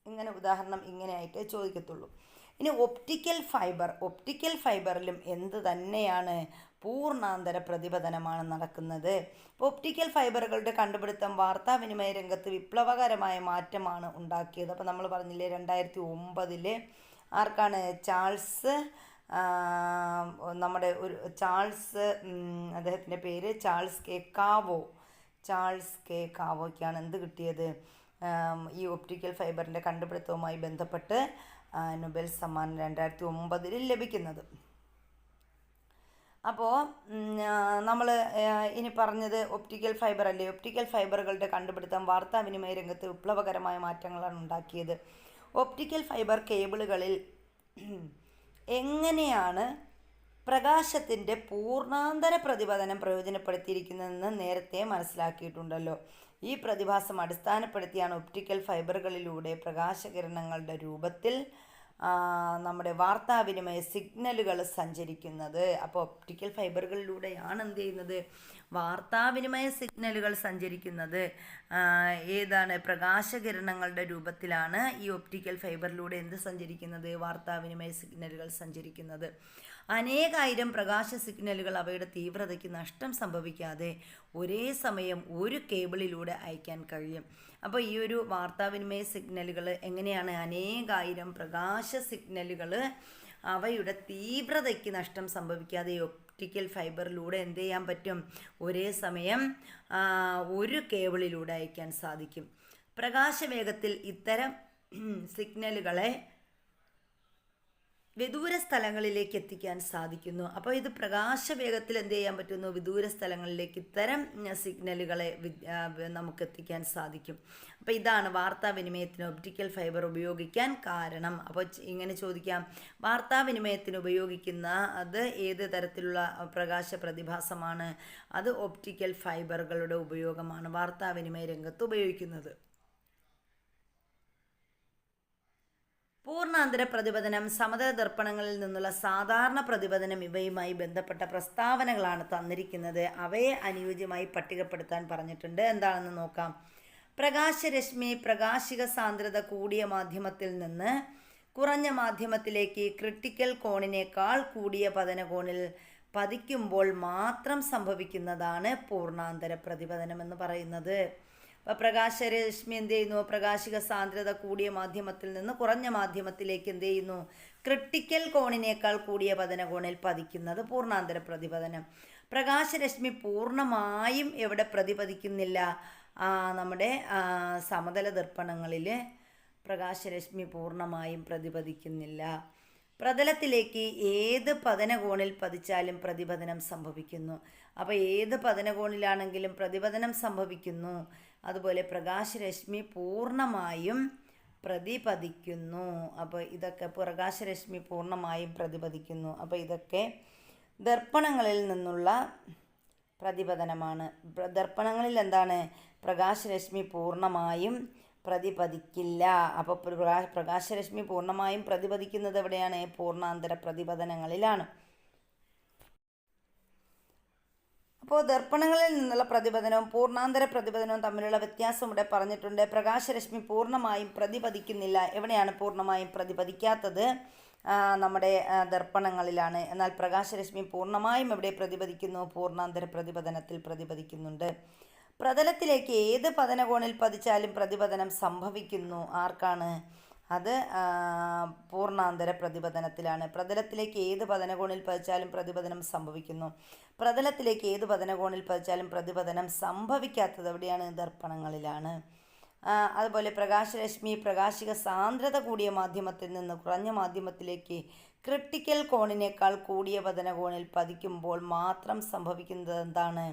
ഇങ്ങനെ ഉദാഹരണം ഇങ്ങനെയായിട്ട് ചോദിക്കത്തുള്ളൂ. ഇനി ഒപ്റ്റിക്കൽ ഫൈബറിലും എന്ത് തന്നെയാണ്, പൂർണ്ണാന്തര പ്രതിപതനമാണ് നടക്കുന്നത്. ഇപ്പോൾ ഒപ്റ്റിക്കൽ ഫൈബറുകളുടെ കണ്ടുപിടുത്തം വാർത്താവിനിമയ രംഗത്ത് വിപ്ലവകരമായ മാറ്റമാണ് ഉണ്ടാക്കിയത്. അപ്പോൾ നമ്മൾ പറഞ്ഞില്ലേ 2009 ആർക്കാണ്, നമ്മുടെ ഒരു അദ്ദേഹത്തിൻ്റെ പേര് ചാൾസ് കെ കാവോയ്ക്കാണ് എന്ത് കിട്ടിയത്, ഈ ഒപ്റ്റിക്കൽ ഫൈബറിൻ്റെ കണ്ടുപിടുത്തവുമായി ബന്ധപ്പെട്ട് നൊബേൽ സമ്മാനം 2009 ലഭിക്കുന്നത്. അപ്പോൾ നമ്മൾ ഇനി പറഞ്ഞത് ഒപ്റ്റിക്കൽ ഫൈബർ അല്ലേ. ഒപ്റ്റിക്കൽ ഫൈബറുകളുടെ കണ്ടുപിടുത്തം വാർത്താവിനിമയ രംഗത്ത് വിപ്ലവകരമായ മാറ്റങ്ങളാണ് ഉണ്ടാക്കിയത്. ഒപ്റ്റിക്കൽ ഫൈബർ കേബിളുകളിൽ എങ്ങനെയാണ് പ്രകാശത്തിൻ്റെ പൂർണ്ണാന്തര പ്രതിപതനം പ്രയോജനപ്പെടുത്തിയിരിക്കുന്നതെന്ന് നേരത്തെ മനസ്സിലാക്കിയിട്ടുണ്ടല്ലോ. ഈ പ്രതിഭാസം അടിസ്ഥാനപ്പെടുത്തിയാണ് ഒപ്റ്റിക്കൽ ഫൈബറുകളിലൂടെ പ്രകാശകിരണങ്ങളുടെ രൂപത്തിൽ നമ്മുടെ വാർത്താവിനിമയ സിഗ്നലുകൾ സഞ്ചരിക്കുന്നത്. അപ്പോൾ ഒപ്റ്റിക്കൽ ഫൈബറുകളിലൂടെയാണ് എന്ത് ചെയ്യുന്നത്, വാർത്താവിനിമയ സിഗ്നലുകൾ സഞ്ചരിക്കുന്നത്. ഏതാണ്, പ്രകാശകിരണങ്ങളുടെ രൂപത്തിലാണ് ഈ ഒപ്റ്റിക്കൽ ഫൈബറിലൂടെ എന്ത് സഞ്ചരിക്കുന്നത്, വാർത്താവിനിമയ സിഗ്നലുകൾ സഞ്ചരിക്കുന്നത്. അനേകായിരം പ്രകാശ സിഗ്നലുകൾ അവയുടെ തീവ്രതയ്ക്ക് നഷ്ടം സംഭവിക്കാതെ ഒരേ സമയം ഒരു കേബിളിലൂടെ അയക്കാൻ കഴിയും. അപ്പോൾ ഈ ഒരു വാർത്താവിനിമയ സിഗ്നലുകൾ എങ്ങനെയാണ്, അനേകായിരം പ്രകാശ സിഗ്നലുകൾ അവയുടെ തീവ്രതയ്ക്ക് നഷ്ടം സംഭവിക്കാതെ ഒപ്റ്റിക്കൽ ഫൈബറിലൂടെ എന്ത് ചെയ്യാൻ പറ്റും, ഒരേ സമയം ഒരു കേബിളിലൂടെ അയക്കാൻ സാധിക്കും. പ്രകാശവേഗത്തിൽ ഇത്തരം സിഗ്നലുകളെ വിദൂര സ്ഥലങ്ങളിലേക്ക് എത്തിക്കാൻ സാധിക്കുന്നു. അപ്പോൾ ഇത് പ്രകാശവേഗത്തിൽ എന്ത് ചെയ്യാൻ പറ്റുന്നു, വിദൂര സ്ഥലങ്ങളിലേക്ക് ഇത്തരം സിഗ്നലുകളെ നമുക്ക് എത്തിക്കാൻ സാധിക്കും. അപ്പോൾ ഇതാണ് വാർത്താവിനിമയത്തിന് ഒപ്റ്റിക്കൽ ഫൈബർ ഉപയോഗിക്കാൻ കാരണം. അപ്പോൾ ഇങ്ങനെ ചോദിക്കാം, വാർത്താവിനിമയത്തിന് ഉപയോഗിക്കുന്ന അത് ഏത് തരത്തിലുള്ള പ്രകാശ പ്രതിഭാസമാണ്, അത് ഒപ്റ്റിക്കൽ ഫൈബറുകളുടെ ഉപയോഗമാണ് വാർത്താവിനിമയ രംഗത്ത് ഉപയോഗിക്കുന്നത്. പൂർണ്ണാന്തര പ്രതിപതനം, സമതല ദർപ്പണങ്ങളിൽ നിന്നുള്ള സാധാരണ പ്രതിപതനം ഇവയുമായി ബന്ധപ്പെട്ട പ്രസ്താവനകളാണ് തന്നിരിക്കുന്നത്. അവയെ അനുയോജ്യമായി പട്ടികപ്പെടുത്താൻ പറഞ്ഞിട്ടുണ്ട്. എന്താണെന്ന് നോക്കാം. പ്രകാശരശ്മി പ്രകാശിക സാന്ദ്രത കൂടിയ മാധ്യമത്തിൽ നിന്ന് കുറഞ്ഞ മാധ്യമത്തിലേക്ക് ക്രിട്ടിക്കൽ കോണിനേക്കാൾ കൂടിയ പതനകോണിൽ പതിക്കുമ്പോൾ മാത്രം സംഭവിക്കുന്നതാണ് പൂർണ്ണാന്തര പ്രതിപതനം എന്ന് പറയുന്നത്. അപ്പോൾ പ്രകാശരശ്മി എന്ത് ചെയ്യുന്നു, പ്രകാശിക സാന്ദ്രത കൂടിയ മാധ്യമത്തിൽ നിന്ന് കുറഞ്ഞ മാധ്യമത്തിലേക്ക് എന്ത് ചെയ്യുന്നു, ക്രിട്ടിക്കൽ കോണിനേക്കാൾ കൂടിയ പതനകോണിൽ പതിക്കുന്നത് പൂർണ്ണാന്തര പ്രതിപതനം. പ്രകാശരശ്മി പൂർണ്ണമായും എവിടെ പ്രതിപതിക്കുന്നില്ല, നമ്മുടെ സമതല ദർപ്പണങ്ങളിൽ പ്രകാശരശ്മി പൂർണ്ണമായും പ്രതിപതിക്കുന്നില്ല. പ്രതലത്തിലേക്ക് ഏത് പതനകോണിൽ പതിച്ചാലും പ്രതിപതനം സംഭവിക്കുന്നു. അപ്പോൾ ഏത് പതനകോണിലാണെങ്കിലും പ്രതിപതനം സംഭവിക്കുന്നു. അതുപോലെ പ്രകാശരശ്മി പൂർണ്ണമായും പ്രതിപതിക്കുന്നു. അപ്പോൾ ഇതൊക്കെ പ്രകാശരശ്മി പൂർണ്ണമായും പ്രതിപതിക്കുന്നു. അപ്പോൾ ഇതൊക്കെ ദർപ്പണങ്ങളിൽ നിന്നുള്ള പ്രതിപതനമാണ്. ദർപ്പണങ്ങളിൽ എന്താണ്, പ്രകാശരശ്മി പൂർണ്ണമായും പ്രതിപദിക്കില്ല. അപ്പോൾ പ്രകാശരശ്മി പൂർണ്ണമായും പ്രതിപദിക്കുന്നത് എവിടെയാണ്? പൂർണ്ണാന്തര പ്രതിപതനങ്ങളിലാണ്. അപ്പോൾ ദർപ്പണങ്ങളിൽ നിന്നുള്ള പ്രതിപതനവും പൂർണ്ണാന്തര പ്രതിപതനവും തമ്മിലുള്ള വ്യത്യാസം ഇവിടെ പറഞ്ഞിട്ടുണ്ട്. പ്രകാശരശ്മി പൂർണ്ണമായും പ്രതിപദിക്കുന്നില്ല. എവിടെയാണ് പൂർണ്ണമായും പ്രതിപദിക്കാത്തത്? നമ്മുടെ ദർപ്പണങ്ങളിലാണ്. എന്നാൽ പ്രകാശരശ്മി പൂർണ്ണമായും എവിടെ പ്രതിപദിക്കുന്നു? പൂർണ്ണാന്തര പ്രതിപതനത്തിൽ പ്രതിപദിക്കുന്നുണ്ട്. പ്രതലത്തിലേക്ക് ഏത് പതനകോണിൽ പതിച്ചാലും പ്രതിപതനം സംഭവിക്കുന്നു. ആർക്കാണ്? അത് പൂർണ്ണാന്തര പ്രതിപതനത്തിലാണ്. പ്രതലത്തിലേക്ക് ഏത് പതനകോണിൽ പതിച്ചാലും പ്രതിപതനം സംഭവിക്കുന്നു. പ്രതലത്തിലേക്ക് ഏത് പതനകോണിൽ പതിച്ചാലും പ്രതിപതനം സംഭവിക്കാത്തത് എവിടെയാണ്? ദർപ്പണങ്ങളിലാണ്. അതുപോലെ പ്രകാശരശ്മി പ്രകാശിക സാന്ദ്രത കൂടിയ മാധ്യമത്തിൽ നിന്ന് കുറഞ്ഞ മാധ്യമത്തിലേക്ക് ക്രിട്ടിക്കൽ കോണിനേക്കാൾ കൂടിയ പതനകോണിൽ പതിക്കുമ്പോൾ മാത്രം സംഭവിക്കുന്നത് എന്താണ്?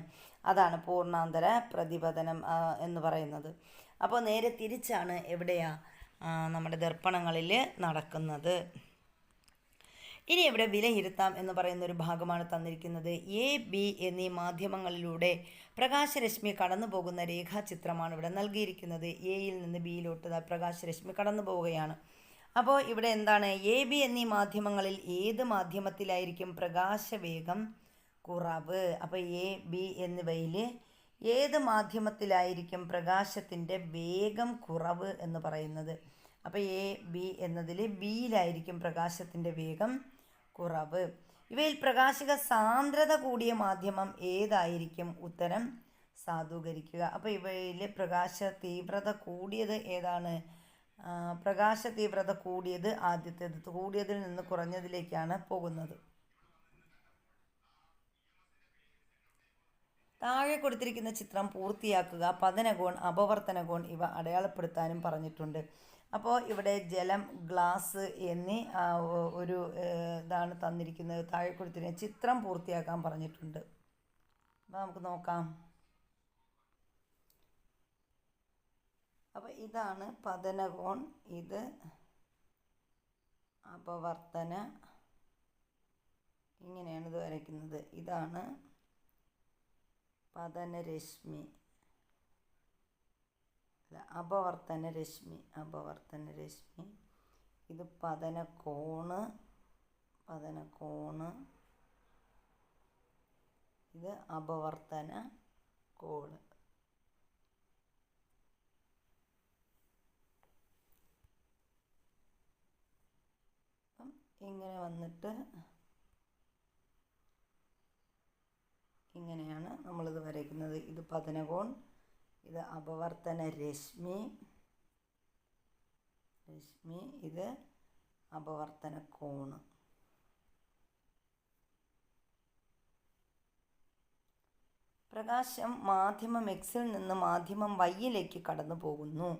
അതാണ് പൂർണ്ണാന്തര പ്രതിപതനം എന്ന് പറയുന്നത്. അപ്പോൾ നേരെ തിരിച്ചാണ് എവിടെയാ? നമ്മുടെ ദർപ്പണങ്ങളിൽ നടക്കുന്നത്. ഇനി ഇവിടെ വിലയിരുത്താം എന്ന് പറയുന്ന ഒരു ഭാഗമാണ് തന്നിരിക്കുന്നത്. എ, ബി എന്നീ മാധ്യമങ്ങളിലൂടെ പ്രകാശരശ്മി കടന്നു പോകുന്ന രേഖാചിത്രമാണ് ഇവിടെ നൽകിയിരിക്കുന്നത്. എയിൽ നിന്ന് ബിയിലോട്ട് പ്രകാശരശ്മി കടന്നു പോവുകയാണ്. അപ്പോൾ ഇവിടെ എന്താണ്? എ, ബി എന്നീ മാധ്യമങ്ങളിൽ ഏത് മാധ്യമത്തിലായിരിക്കും പ്രകാശവേഗം കുറവ്? അപ്പോൾ എ, ബി എന്നിവയിൽ ഏത് മാധ്യമത്തിലായിരിക്കും പ്രകാശത്തിൻ്റെ വേഗം കുറവ് എന്ന് പറയുന്നത്? അപ്പോൾ എ, ബി എന്നതിൽ ബിയിലായിരിക്കും പ്രകാശത്തിൻ്റെ വേഗം കുറവ്. ഇവയിൽ പ്രകാശിക സാന്ദ്രത കൂടിയ മാധ്യമം ഏതായിരിക്കും? ഉത്തരം സാധൂകരിക്കുക. അപ്പോൾ ഇവയിൽ പ്രകാശ തീവ്രത കൂടിയത് ഏതാണ്? പ്രകാശ തീവ്രത കൂടിയത് ആദ്യത്തേത്. കൂടിയതിൽ നിന്ന് കുറഞ്ഞതിലേക്കാണ് പോകുന്നത്. താഴെ കൊടുത്തിരിക്കുന്ന ചിത്രം പൂർത്തിയാക്കുക. പതനകോൺ, അപവർത്തനകോൺ ഇവ അടയാളപ്പെടുത്താനും പറഞ്ഞിട്ടുണ്ട്. അപ്പോൾ ഇവിടെ ജലം, ഗ്ലാസ് എന്നീ ഒരു ഇതാണ് തന്നിരിക്കുന്നത്. താഴെ കൊടുത്തിരിക്കുന്ന ചിത്രം പൂർത്തിയാക്കാൻ പറഞ്ഞിട്ടുണ്ട്. അപ്പോൾ നമുക്ക് നോക്കാം. അപ്പോൾ ഇതാണ് പതനകോൺ, ഇത് അപവർത്തന, ഇങ്ങനെയാണ് ഇത് വരയ്ക്കുന്നത്. ഇതാണ് പതനരശ്മി, അപവർത്തനരശ്മി, ഇത് പതനകോണ്, ഇത് അപവർത്തന കോണ്. ഇങ്ങനെ വന്നിട്ട് ഇങ്ങനെയാണ് നമ്മളിത് വരയ്ക്കുന്നത്. ഇത് പതനകോൺ, ഇത് അപവർത്തന രശ്മി, ഇത് അപവർത്തന കോണ്. പ്രകാശം മാധ്യമം എക്സിൽ നിന്ന് മാധ്യമം വൈയിലേക്ക് കടന്നു പോകുന്നു.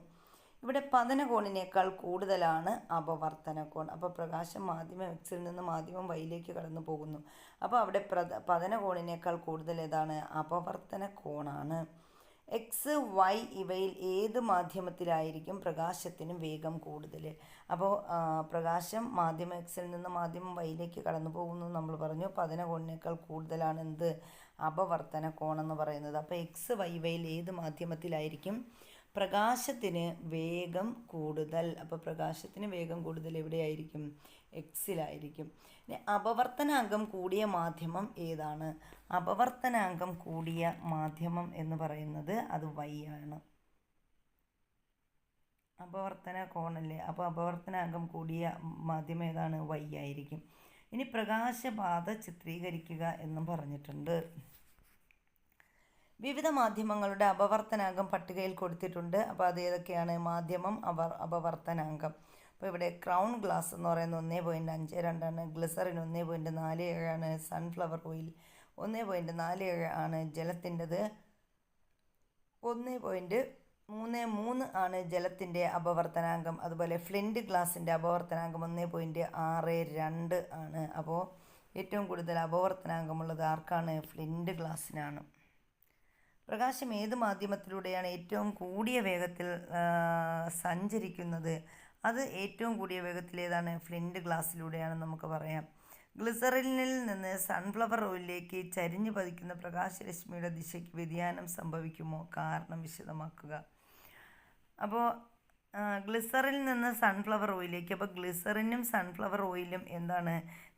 ഇവിടെ പതനകോണിനേക്കാൾ കൂടുതലാണ് അപവർത്തന കോൺ. അപ്പോൾ പ്രകാശം മാധ്യമം എക്സിൽ നിന്ന് മാധ്യമം വൈയിലേക്ക് കടന്നു പോകുന്നു. അപ്പോൾ അവിടെ പതനകോണിനേക്കാൾ കൂടുതൽ ഏതാണ്? അപവർത്തന കോണാണ്. എക്സ്, വൈ ഇവയിൽ ഏത് മാധ്യമത്തിലായിരിക്കും പ്രകാശത്തിന് വേഗം കൂടുതൽ? അപ്പോൾ പ്രകാശം മാധ്യമം എക്സിൽ നിന്ന് മാധ്യമം വൈയിലേക്ക് കടന്നു പോകുന്നു നമ്മൾ പറഞ്ഞു. പതനകോണിനേക്കാൾ കൂടുതലാണ് എന്ത്? അപവർത്തന കോണെന്ന് പറയുന്നത്. അപ്പോൾ എക്സ്, വൈ ഇവയിൽ ഏത് മാധ്യമത്തിലായിരിക്കും പ്രകാശത്തിന് വേഗം കൂടുതൽ? അപ്പോൾ പ്രകാശത്തിന് വേഗം കൂടുതൽ എവിടെയായിരിക്കും? എക്സിലായിരിക്കും. ഇനി അപവർത്തനാങ്കം കൂടിയ മാധ്യമം ഏതാണ്? അപവർത്തനാങ്കം കൂടിയ മാധ്യമം എന്ന് പറയുന്നത് അത് വൈ ആണ്. അപവർത്തന കോണല്ലേ, അപ്പോൾ അപവർത്തനാങ്കം കൂടിയ മാധ്യമം ഏതാണ്? വൈ ആയിരിക്കും. ഇനി പ്രകാശപാത ചിത്രീകരിക്കുക എന്നും പറഞ്ഞിട്ടുണ്ട്. വിവിധ മാധ്യമങ്ങളുടെ അപവർത്തനാങ്കം പട്ടികയിൽ കൊടുത്തിട്ടുണ്ട്. അപ്പോൾ അത് ഏതൊക്കെയാണ്? മാധ്യമം, അപവർത്തനാങ്കം. അപ്പോൾ ഇവിടെ ക്രൗൺ ഗ്ലാസ് എന്ന് പറയുന്നത് 1.52 ആണ്. ഗ്ലിസറിൻ 1.47 ആണ്. സൺഫ്ലവർ ഓയിൽ 1.47 ആണ്. ജലത്തിൻ്റെത് 1.33 ആണ് ജലത്തിൻ്റെ അപവർത്തനാങ്കം. അതുപോലെ ഫ്ലിൻറ്റ് ഗ്ലാസിൻ്റെ അപവർത്തനാങ്കം 1.62 ആണ്. അപ്പോൾ ഏറ്റവും കൂടുതൽ അപവർത്തനാങ്കമുള്ളത് ആർക്കാണ്? ഫ്ലിൻറ്റ് ഗ്ലാസ്സിനാണ്. പ്രകാശം ഏത് മാധ്യമത്തിലൂടെയാണ് ഏറ്റവും കൂടിയ വേഗത്തിൽ സഞ്ചരിക്കുന്നത്? അത് ഏറ്റവും കൂടിയ വേഗത്തിൽ ഏതാണ്? ഫ്ലിൻറ്റ് ഗ്ലാസ്സിലൂടെയാണ് നമുക്ക് പറയാം. ഗ്ലിസറിനിൽ നിന്ന് സൺഫ്ലവർ ഓയിലിലേക്ക് ചരിഞ്ഞു പതിക്കുന്ന പ്രകാശരശ്മിയുടെ ദിശയ്ക്ക് വ്യതിയാനം സംഭവിക്കുമോ? കാരണം വിശദമാക്കുക. അപ്പോൾ ഗ്ലിസറിൽ നിന്ന് സൺഫ്ലവർ ഓയിലേക്ക്. അപ്പോൾ ഗ്ലിസറിനും സൺഫ്ലവർ ഓയിലും എന്താണ്,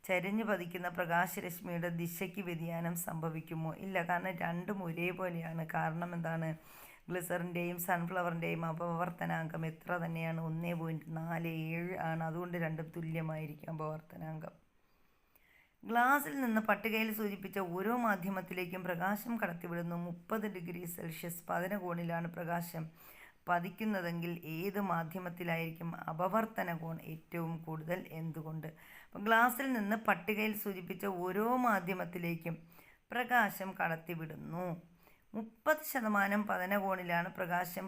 ചരിഞ്ഞു പതിക്കുന്ന പ്രകാശരശ്മിയുടെ ദിശയ്ക്ക് വ്യതിയാനം സംഭവിക്കുമോ? ഇല്ല, കാരണം രണ്ടും ഒരേപോലെയാണ്. കാരണം എന്താണ്, ഗ്ലിസറിൻ്റെയും സൺഫ്ലവറിൻ്റെയും അപവർത്തനാങ്കം എത്ര തന്നെയാണ്, 1.47 ആണ്. അതുകൊണ്ട് രണ്ടും തുല്യമായിരിക്കും അപവർത്തനാങ്കം. ഗ്ലാസിൽ നിന്ന് പട്ടികയിൽ സൂചിപ്പിച്ച ഓരോ മാധ്യമത്തിലേക്കും പ്രകാശം കടത്തിവിടുന്നു 30 ഡിഗ്രി സെൽഷ്യസ് പതനകോണിലാണ് പ്രകാശം പതിക്കുന്നതെങ്കിൽ ഏത് മാധ്യമത്തിലായിരിക്കും അപവർത്തന കോൺ ഏറ്റവും കൂടുതൽ? എന്തുകൊണ്ട്? അപ്പോൾ ഗ്ലാസിൽ നിന്ന് പട്ടികയിൽ സൂചിപ്പിച്ച ഓരോ മാധ്യമത്തിലേക്കും പ്രകാശം കടത്തിവിടുന്നു 30% പതനകോണിലാണ് പ്രകാശം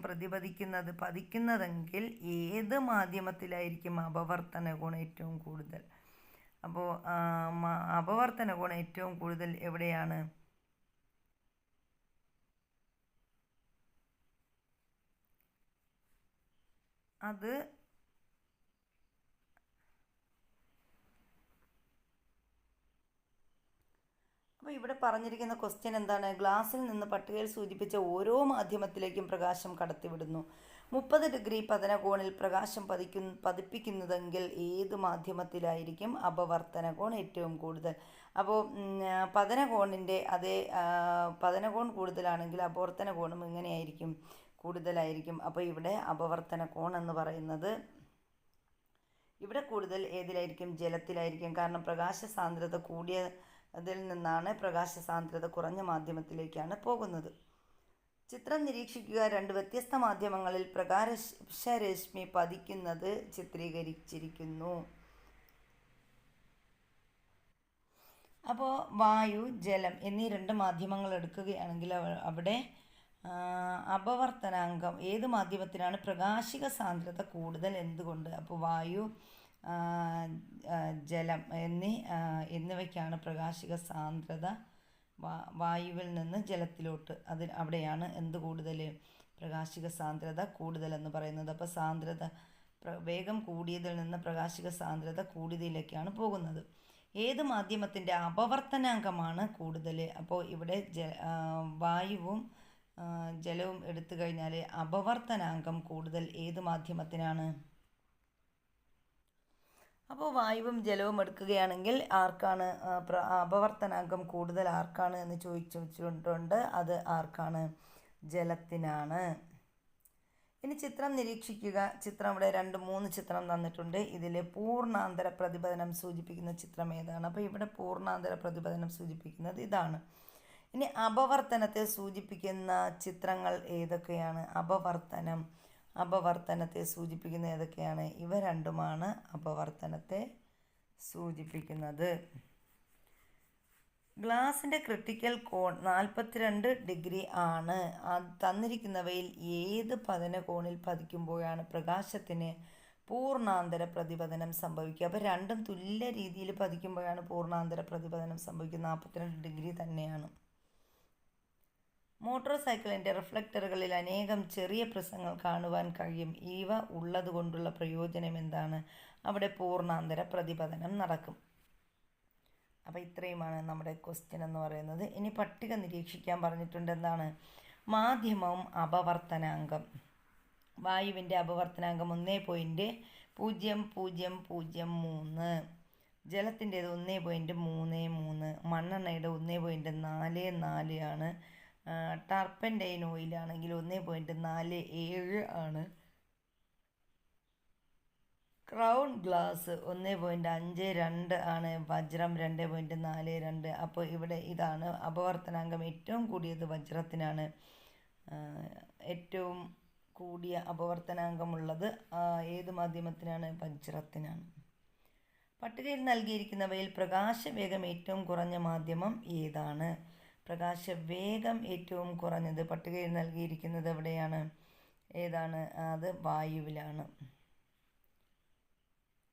പതിക്കുന്നതെങ്കിൽ ഏത് മാധ്യമത്തിലായിരിക്കും അപവർത്തന കോൺ ഏറ്റവും കൂടുതൽ? അപ്പോൾ അപവർത്തന കോൺ ഏറ്റവും കൂടുതൽ എവിടെയാണ്? അത് അപ്പോൾ ഇവിടെ പറഞ്ഞിരിക്കുന്ന ക്വസ്റ്റ്യൻ എന്താണ്? ഗ്ലാസിൽ നിന്ന് പട്ടികയിൽ സൂചിപ്പിച്ച ഓരോ മാധ്യമത്തിലേക്കും പ്രകാശം കടത്തിവിടുന്നു 30 ഡിഗ്രി പതനകോണിൽ പ്രകാശം പതിപ്പിക്കുന്നതെങ്കിൽ ഏത് മാധ്യമത്തിലായിരിക്കും അപവർത്തന കോൺ ഏറ്റവും കൂടുതൽ? അപ്പോൾ പതനകോണിൻ്റെ അതേ പതനകോൺ കൂടുതലാണെങ്കിൽ അപവർത്തന കോണും എങ്ങനെയായിരിക്കും? കൂടുതലായിരിക്കും. അപ്പോൾ ഇവിടെ അപവർത്തന കോൺ എന്ന് പറയുന്നത് ഇവിടെ കൂടുതൽ ഏതിലായിരിക്കും? ജലത്തിലായിരിക്കും. കാരണം പ്രകാശ സാന്ദ്രത കൂടിയതിൽ നിന്നാണ് പ്രകാശ സാന്ദ്രത കുറഞ്ഞ മാധ്യമത്തിലേക്കാണ് പോകുന്നത്. ചിത്രം നിരീക്ഷിക്കുക. 2 വ്യത്യസ്ത മാധ്യമങ്ങളിൽ പ്രകാശരശ്മി പതിക്കുന്നത് ചിത്രീകരിച്ചിരിക്കുന്നു. അപ്പോൾ വായു, ജലം എന്നീ 2 മാധ്യമങ്ങൾ എടുക്കുകയാണെങ്കിൽ അവിടെ അപവർത്തനാങ്കം ഏത് മാധ്യമത്തിനാണ് പ്രകാശിക സാന്ദ്രത കൂടുതൽ? എന്തുകൊണ്ട്? അപ്പോൾ വായു, ജലം എന്നിവയ്ക്കാണ് പ്രകാശിക സാന്ദ്രത വായുവിൽ നിന്ന് ജലത്തിലോട്ട് അവിടെയാണ് എന്ത് കൂടുതൽ? പ്രകാശിക സാന്ദ്രത കൂടുതലെന്ന് പറയുന്നത്. അപ്പോൾ സാന്ദ്രത വേഗം കൂടിയതിൽ നിന്ന് പ്രകാശിക സാന്ദ്രത കൂടിയതിലേക്കാണ് പോകുന്നത്. ഏത് മാധ്യമത്തിൻ്റെ അപവർത്തനാങ്കമാണ് കൂടുതൽ? അപ്പോൾ ഇവിടെ വായുവും ജലവും എടുത്തു കഴിഞ്ഞാൽ അപവർത്തനാങ്കം കൂടുതൽ ഏത് മാധ്യമത്തിനാണ്? അപ്പോൾ വായുവും ജലവും എടുക്കുകയാണെങ്കിൽ ആർക്കാണ് അപവർത്തനാങ്കം കൂടുതൽ ആർക്കാണ് എന്ന് ചോദിച്ചിട്ടുണ്ട്. അത് ആർക്കാണ്? ജലത്തിനാണ്. ഇനി ചിത്രം നിരീക്ഷിക്കുക. ചിത്രം ഇവിടെ 2-3 ചിത്രം തന്നിട്ടുണ്ട്. ഇതിൽ പൂർണ്ണാന്തര പ്രതിപതനം സൂചിപ്പിക്കുന്ന ചിത്രം ഏതാണ്? അപ്പോൾ ഇവിടെ പൂർണ്ണാന്തര പ്രതിപതനം സൂചിപ്പിക്കുന്നത് ഇതാണ്. ഇനി അപവർത്തനത്തെ സൂചിപ്പിക്കുന്ന ചിത്രങ്ങൾ ഏതൊക്കെയാണ്? അപവർത്തനത്തെ സൂചിപ്പിക്കുന്ന ഏതൊക്കെയാണ്? ഇവ രണ്ടുമാണ് അപവർത്തനത്തെ സൂചിപ്പിക്കുന്നത്. ഗ്ലാസിൻ്റെ ക്രിട്ടിക്കൽ കോൺ 42 ഡിഗ്രി ആണ്. തന്നിരിക്കുന്നവയിൽ ഏത് പതനകോണിൽ പതിക്കുമ്പോഴാണ് പ്രകാശത്തിന് പൂർണ്ണാന്തര പ്രതിപതനം സംഭവിക്കുക? അപ്പോൾ രണ്ടും തുല്യ രീതിയിൽ പതിക്കുമ്പോഴാണ് പൂർണ്ണാന്തര പ്രതിപതനം സംഭവിക്കുന്നത്. 42 ഡിഗ്രി തന്നെയാണ്. മോട്ടോർ സൈക്കിളിൻ്റെ റിഫ്ലക്ടറുകളിൽ അനേകം ചെറിയ പ്രിസങ്ങൾ കാണുവാൻ കഴിയും. ഇവ ഉള്ളതുകൊണ്ടുള്ള പ്രയോജനം എന്താണ്? അവിടെ പൂർണ്ണാന്തര പ്രതിപതനം നടക്കും. അപ്പോൾ ഇത്രയുമാണ് നമ്മുടെ ക്വസ്റ്റ്യൻ എന്ന് പറയുന്നത്. ഇനി പട്ടിക നിരീക്ഷിക്കാൻ പറഞ്ഞിട്ടുണ്ട്. എന്താണ്? മാധ്യമവും അപവർത്തനാങ്കം. വായുവിൻ്റെ അപവർത്തനാങ്കം 1.0003, ജലത്തിൻ്റേത് 1.33, മണ്ണെണ്ണയുടെ 1.44 ആണ്. ടർപ്പൻറ്റൈൻ ഓയിലാണെങ്കിൽ 1.47 ആണ്. ക്രൗൺ ഗ്ലാസ് 1.52 ആണ്. വജ്രം 2.42. അപ്പോൾ ഇവിടെ ഇതാണ് അപവർത്തനാങ്കം ഏറ്റവും കൂടിയത് വജ്രത്തിനാണ്. ഏറ്റവും കൂടിയ അപവർത്തനാങ്കമുള്ളത് ഏത് മാധ്യമത്തിനാണ്? വജ്രത്തിനാണ്. പട്ടികയിൽ നൽകിയിരിക്കുന്നവയിൽ പ്രകാശവേഗം ഏറ്റവും കുറഞ്ഞ മാധ്യമം ഏതാണ്? പ്രകാശവേഗം ഏറ്റവും കുറഞ്ഞത് പട്ടികയിൽ നൽകിയിരിക്കുന്നത് എവിടെയാണ്? ഏതാണ്? അത് വായുവിലാണ്.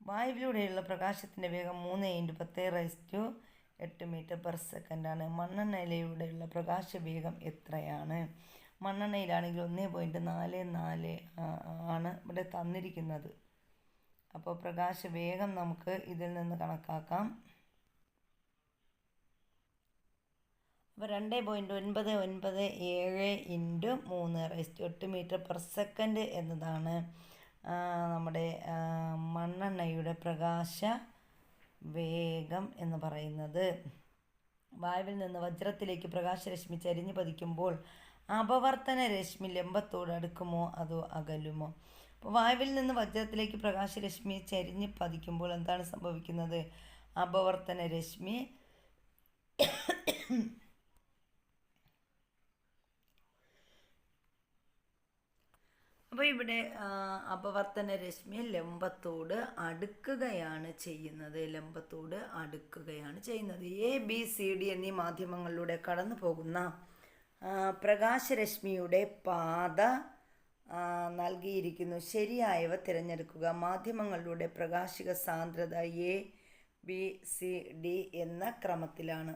വായുവിലൂടെയുള്ള പ്രകാശത്തിൻ്റെ വേഗം 3×10⁸ മീറ്റർ/സെക്കൻഡാണ്. മണ്ണെണ്ണയിലൂടെയുള്ള പ്രകാശവേഗം എത്രയാണ്? മണ്ണെണ്ണയിലാണെങ്കിൽ 1.44 ആണ് ഇവിടെ തന്നിരിക്കുന്നത്. അപ്പോൾ പ്രകാശവേഗം നമുക്ക് ഇതിൽ നിന്ന് കണക്കാക്കാം. അപ്പോൾ 2.997 × 3 8 മീറ്റർ/സെക്കൻഡ് എന്നതാണ് നമ്മുടെ മണ്ണെണ്ണയുടെ പ്രകാശ വേഗം എന്ന് പറയുന്നത്? വായുവിൽ നിന്ന് വജ്രത്തിലേക്ക് പ്രകാശരശ്മി ചരിഞ്ഞു പതിക്കുമ്പോൾ അപവർത്തന രശ്മി ലംബത്തോട് അടുക്കുമോ അതോ അകലുമോ? അപ്പോൾ വായുവിൽ നിന്ന് വജ്രത്തിലേക്ക് പ്രകാശരശ്മി ചരിഞ്ഞ് പതിക്കുമ്പോൾ എന്താണ് സംഭവിക്കുന്നത്? അപവർത്തന രശ്മി അപ്പോൾ ഇവിടെ അപവർത്തന രശ്മി ലംബത്തോട് അടുക്കുകയാണ് ചെയ്യുന്നത്. ABCD എന്നീ മാധ്യമങ്ങളിലൂടെ കടന്നു പോകുന്ന പ്രകാശരശ്മിയുടെ പാത നൽകിയിരിക്കുന്നു. ശരിയായവ തിരഞ്ഞെടുക്കുക. മാധ്യമങ്ങളിലൂടെ പ്രകാശിക സാന്ദ്രത ABCD എന്ന ക്രമത്തിലാണ്.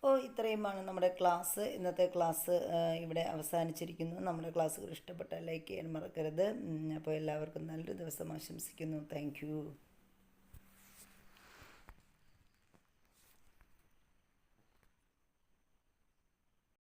അപ്പോൾ ഇത്രയുമാണ് നമ്മുടെ ക്ലാസ്. ഇന്നത്തെ ക്ലാസ് ഇവിടെ അവസാനിച്ചിരിക്കുന്നു. നമ്മുടെ ക്ലാസ്സുകൾ ഇഷ്ടപ്പെട്ടാൽ ലൈക്ക് ചെയ്യാൻ മറക്കരുത്. അപ്പോൾ എല്ലാവർക്കും നല്ലൊരു ദിവസം ആശംസിക്കുന്നു. Thank you.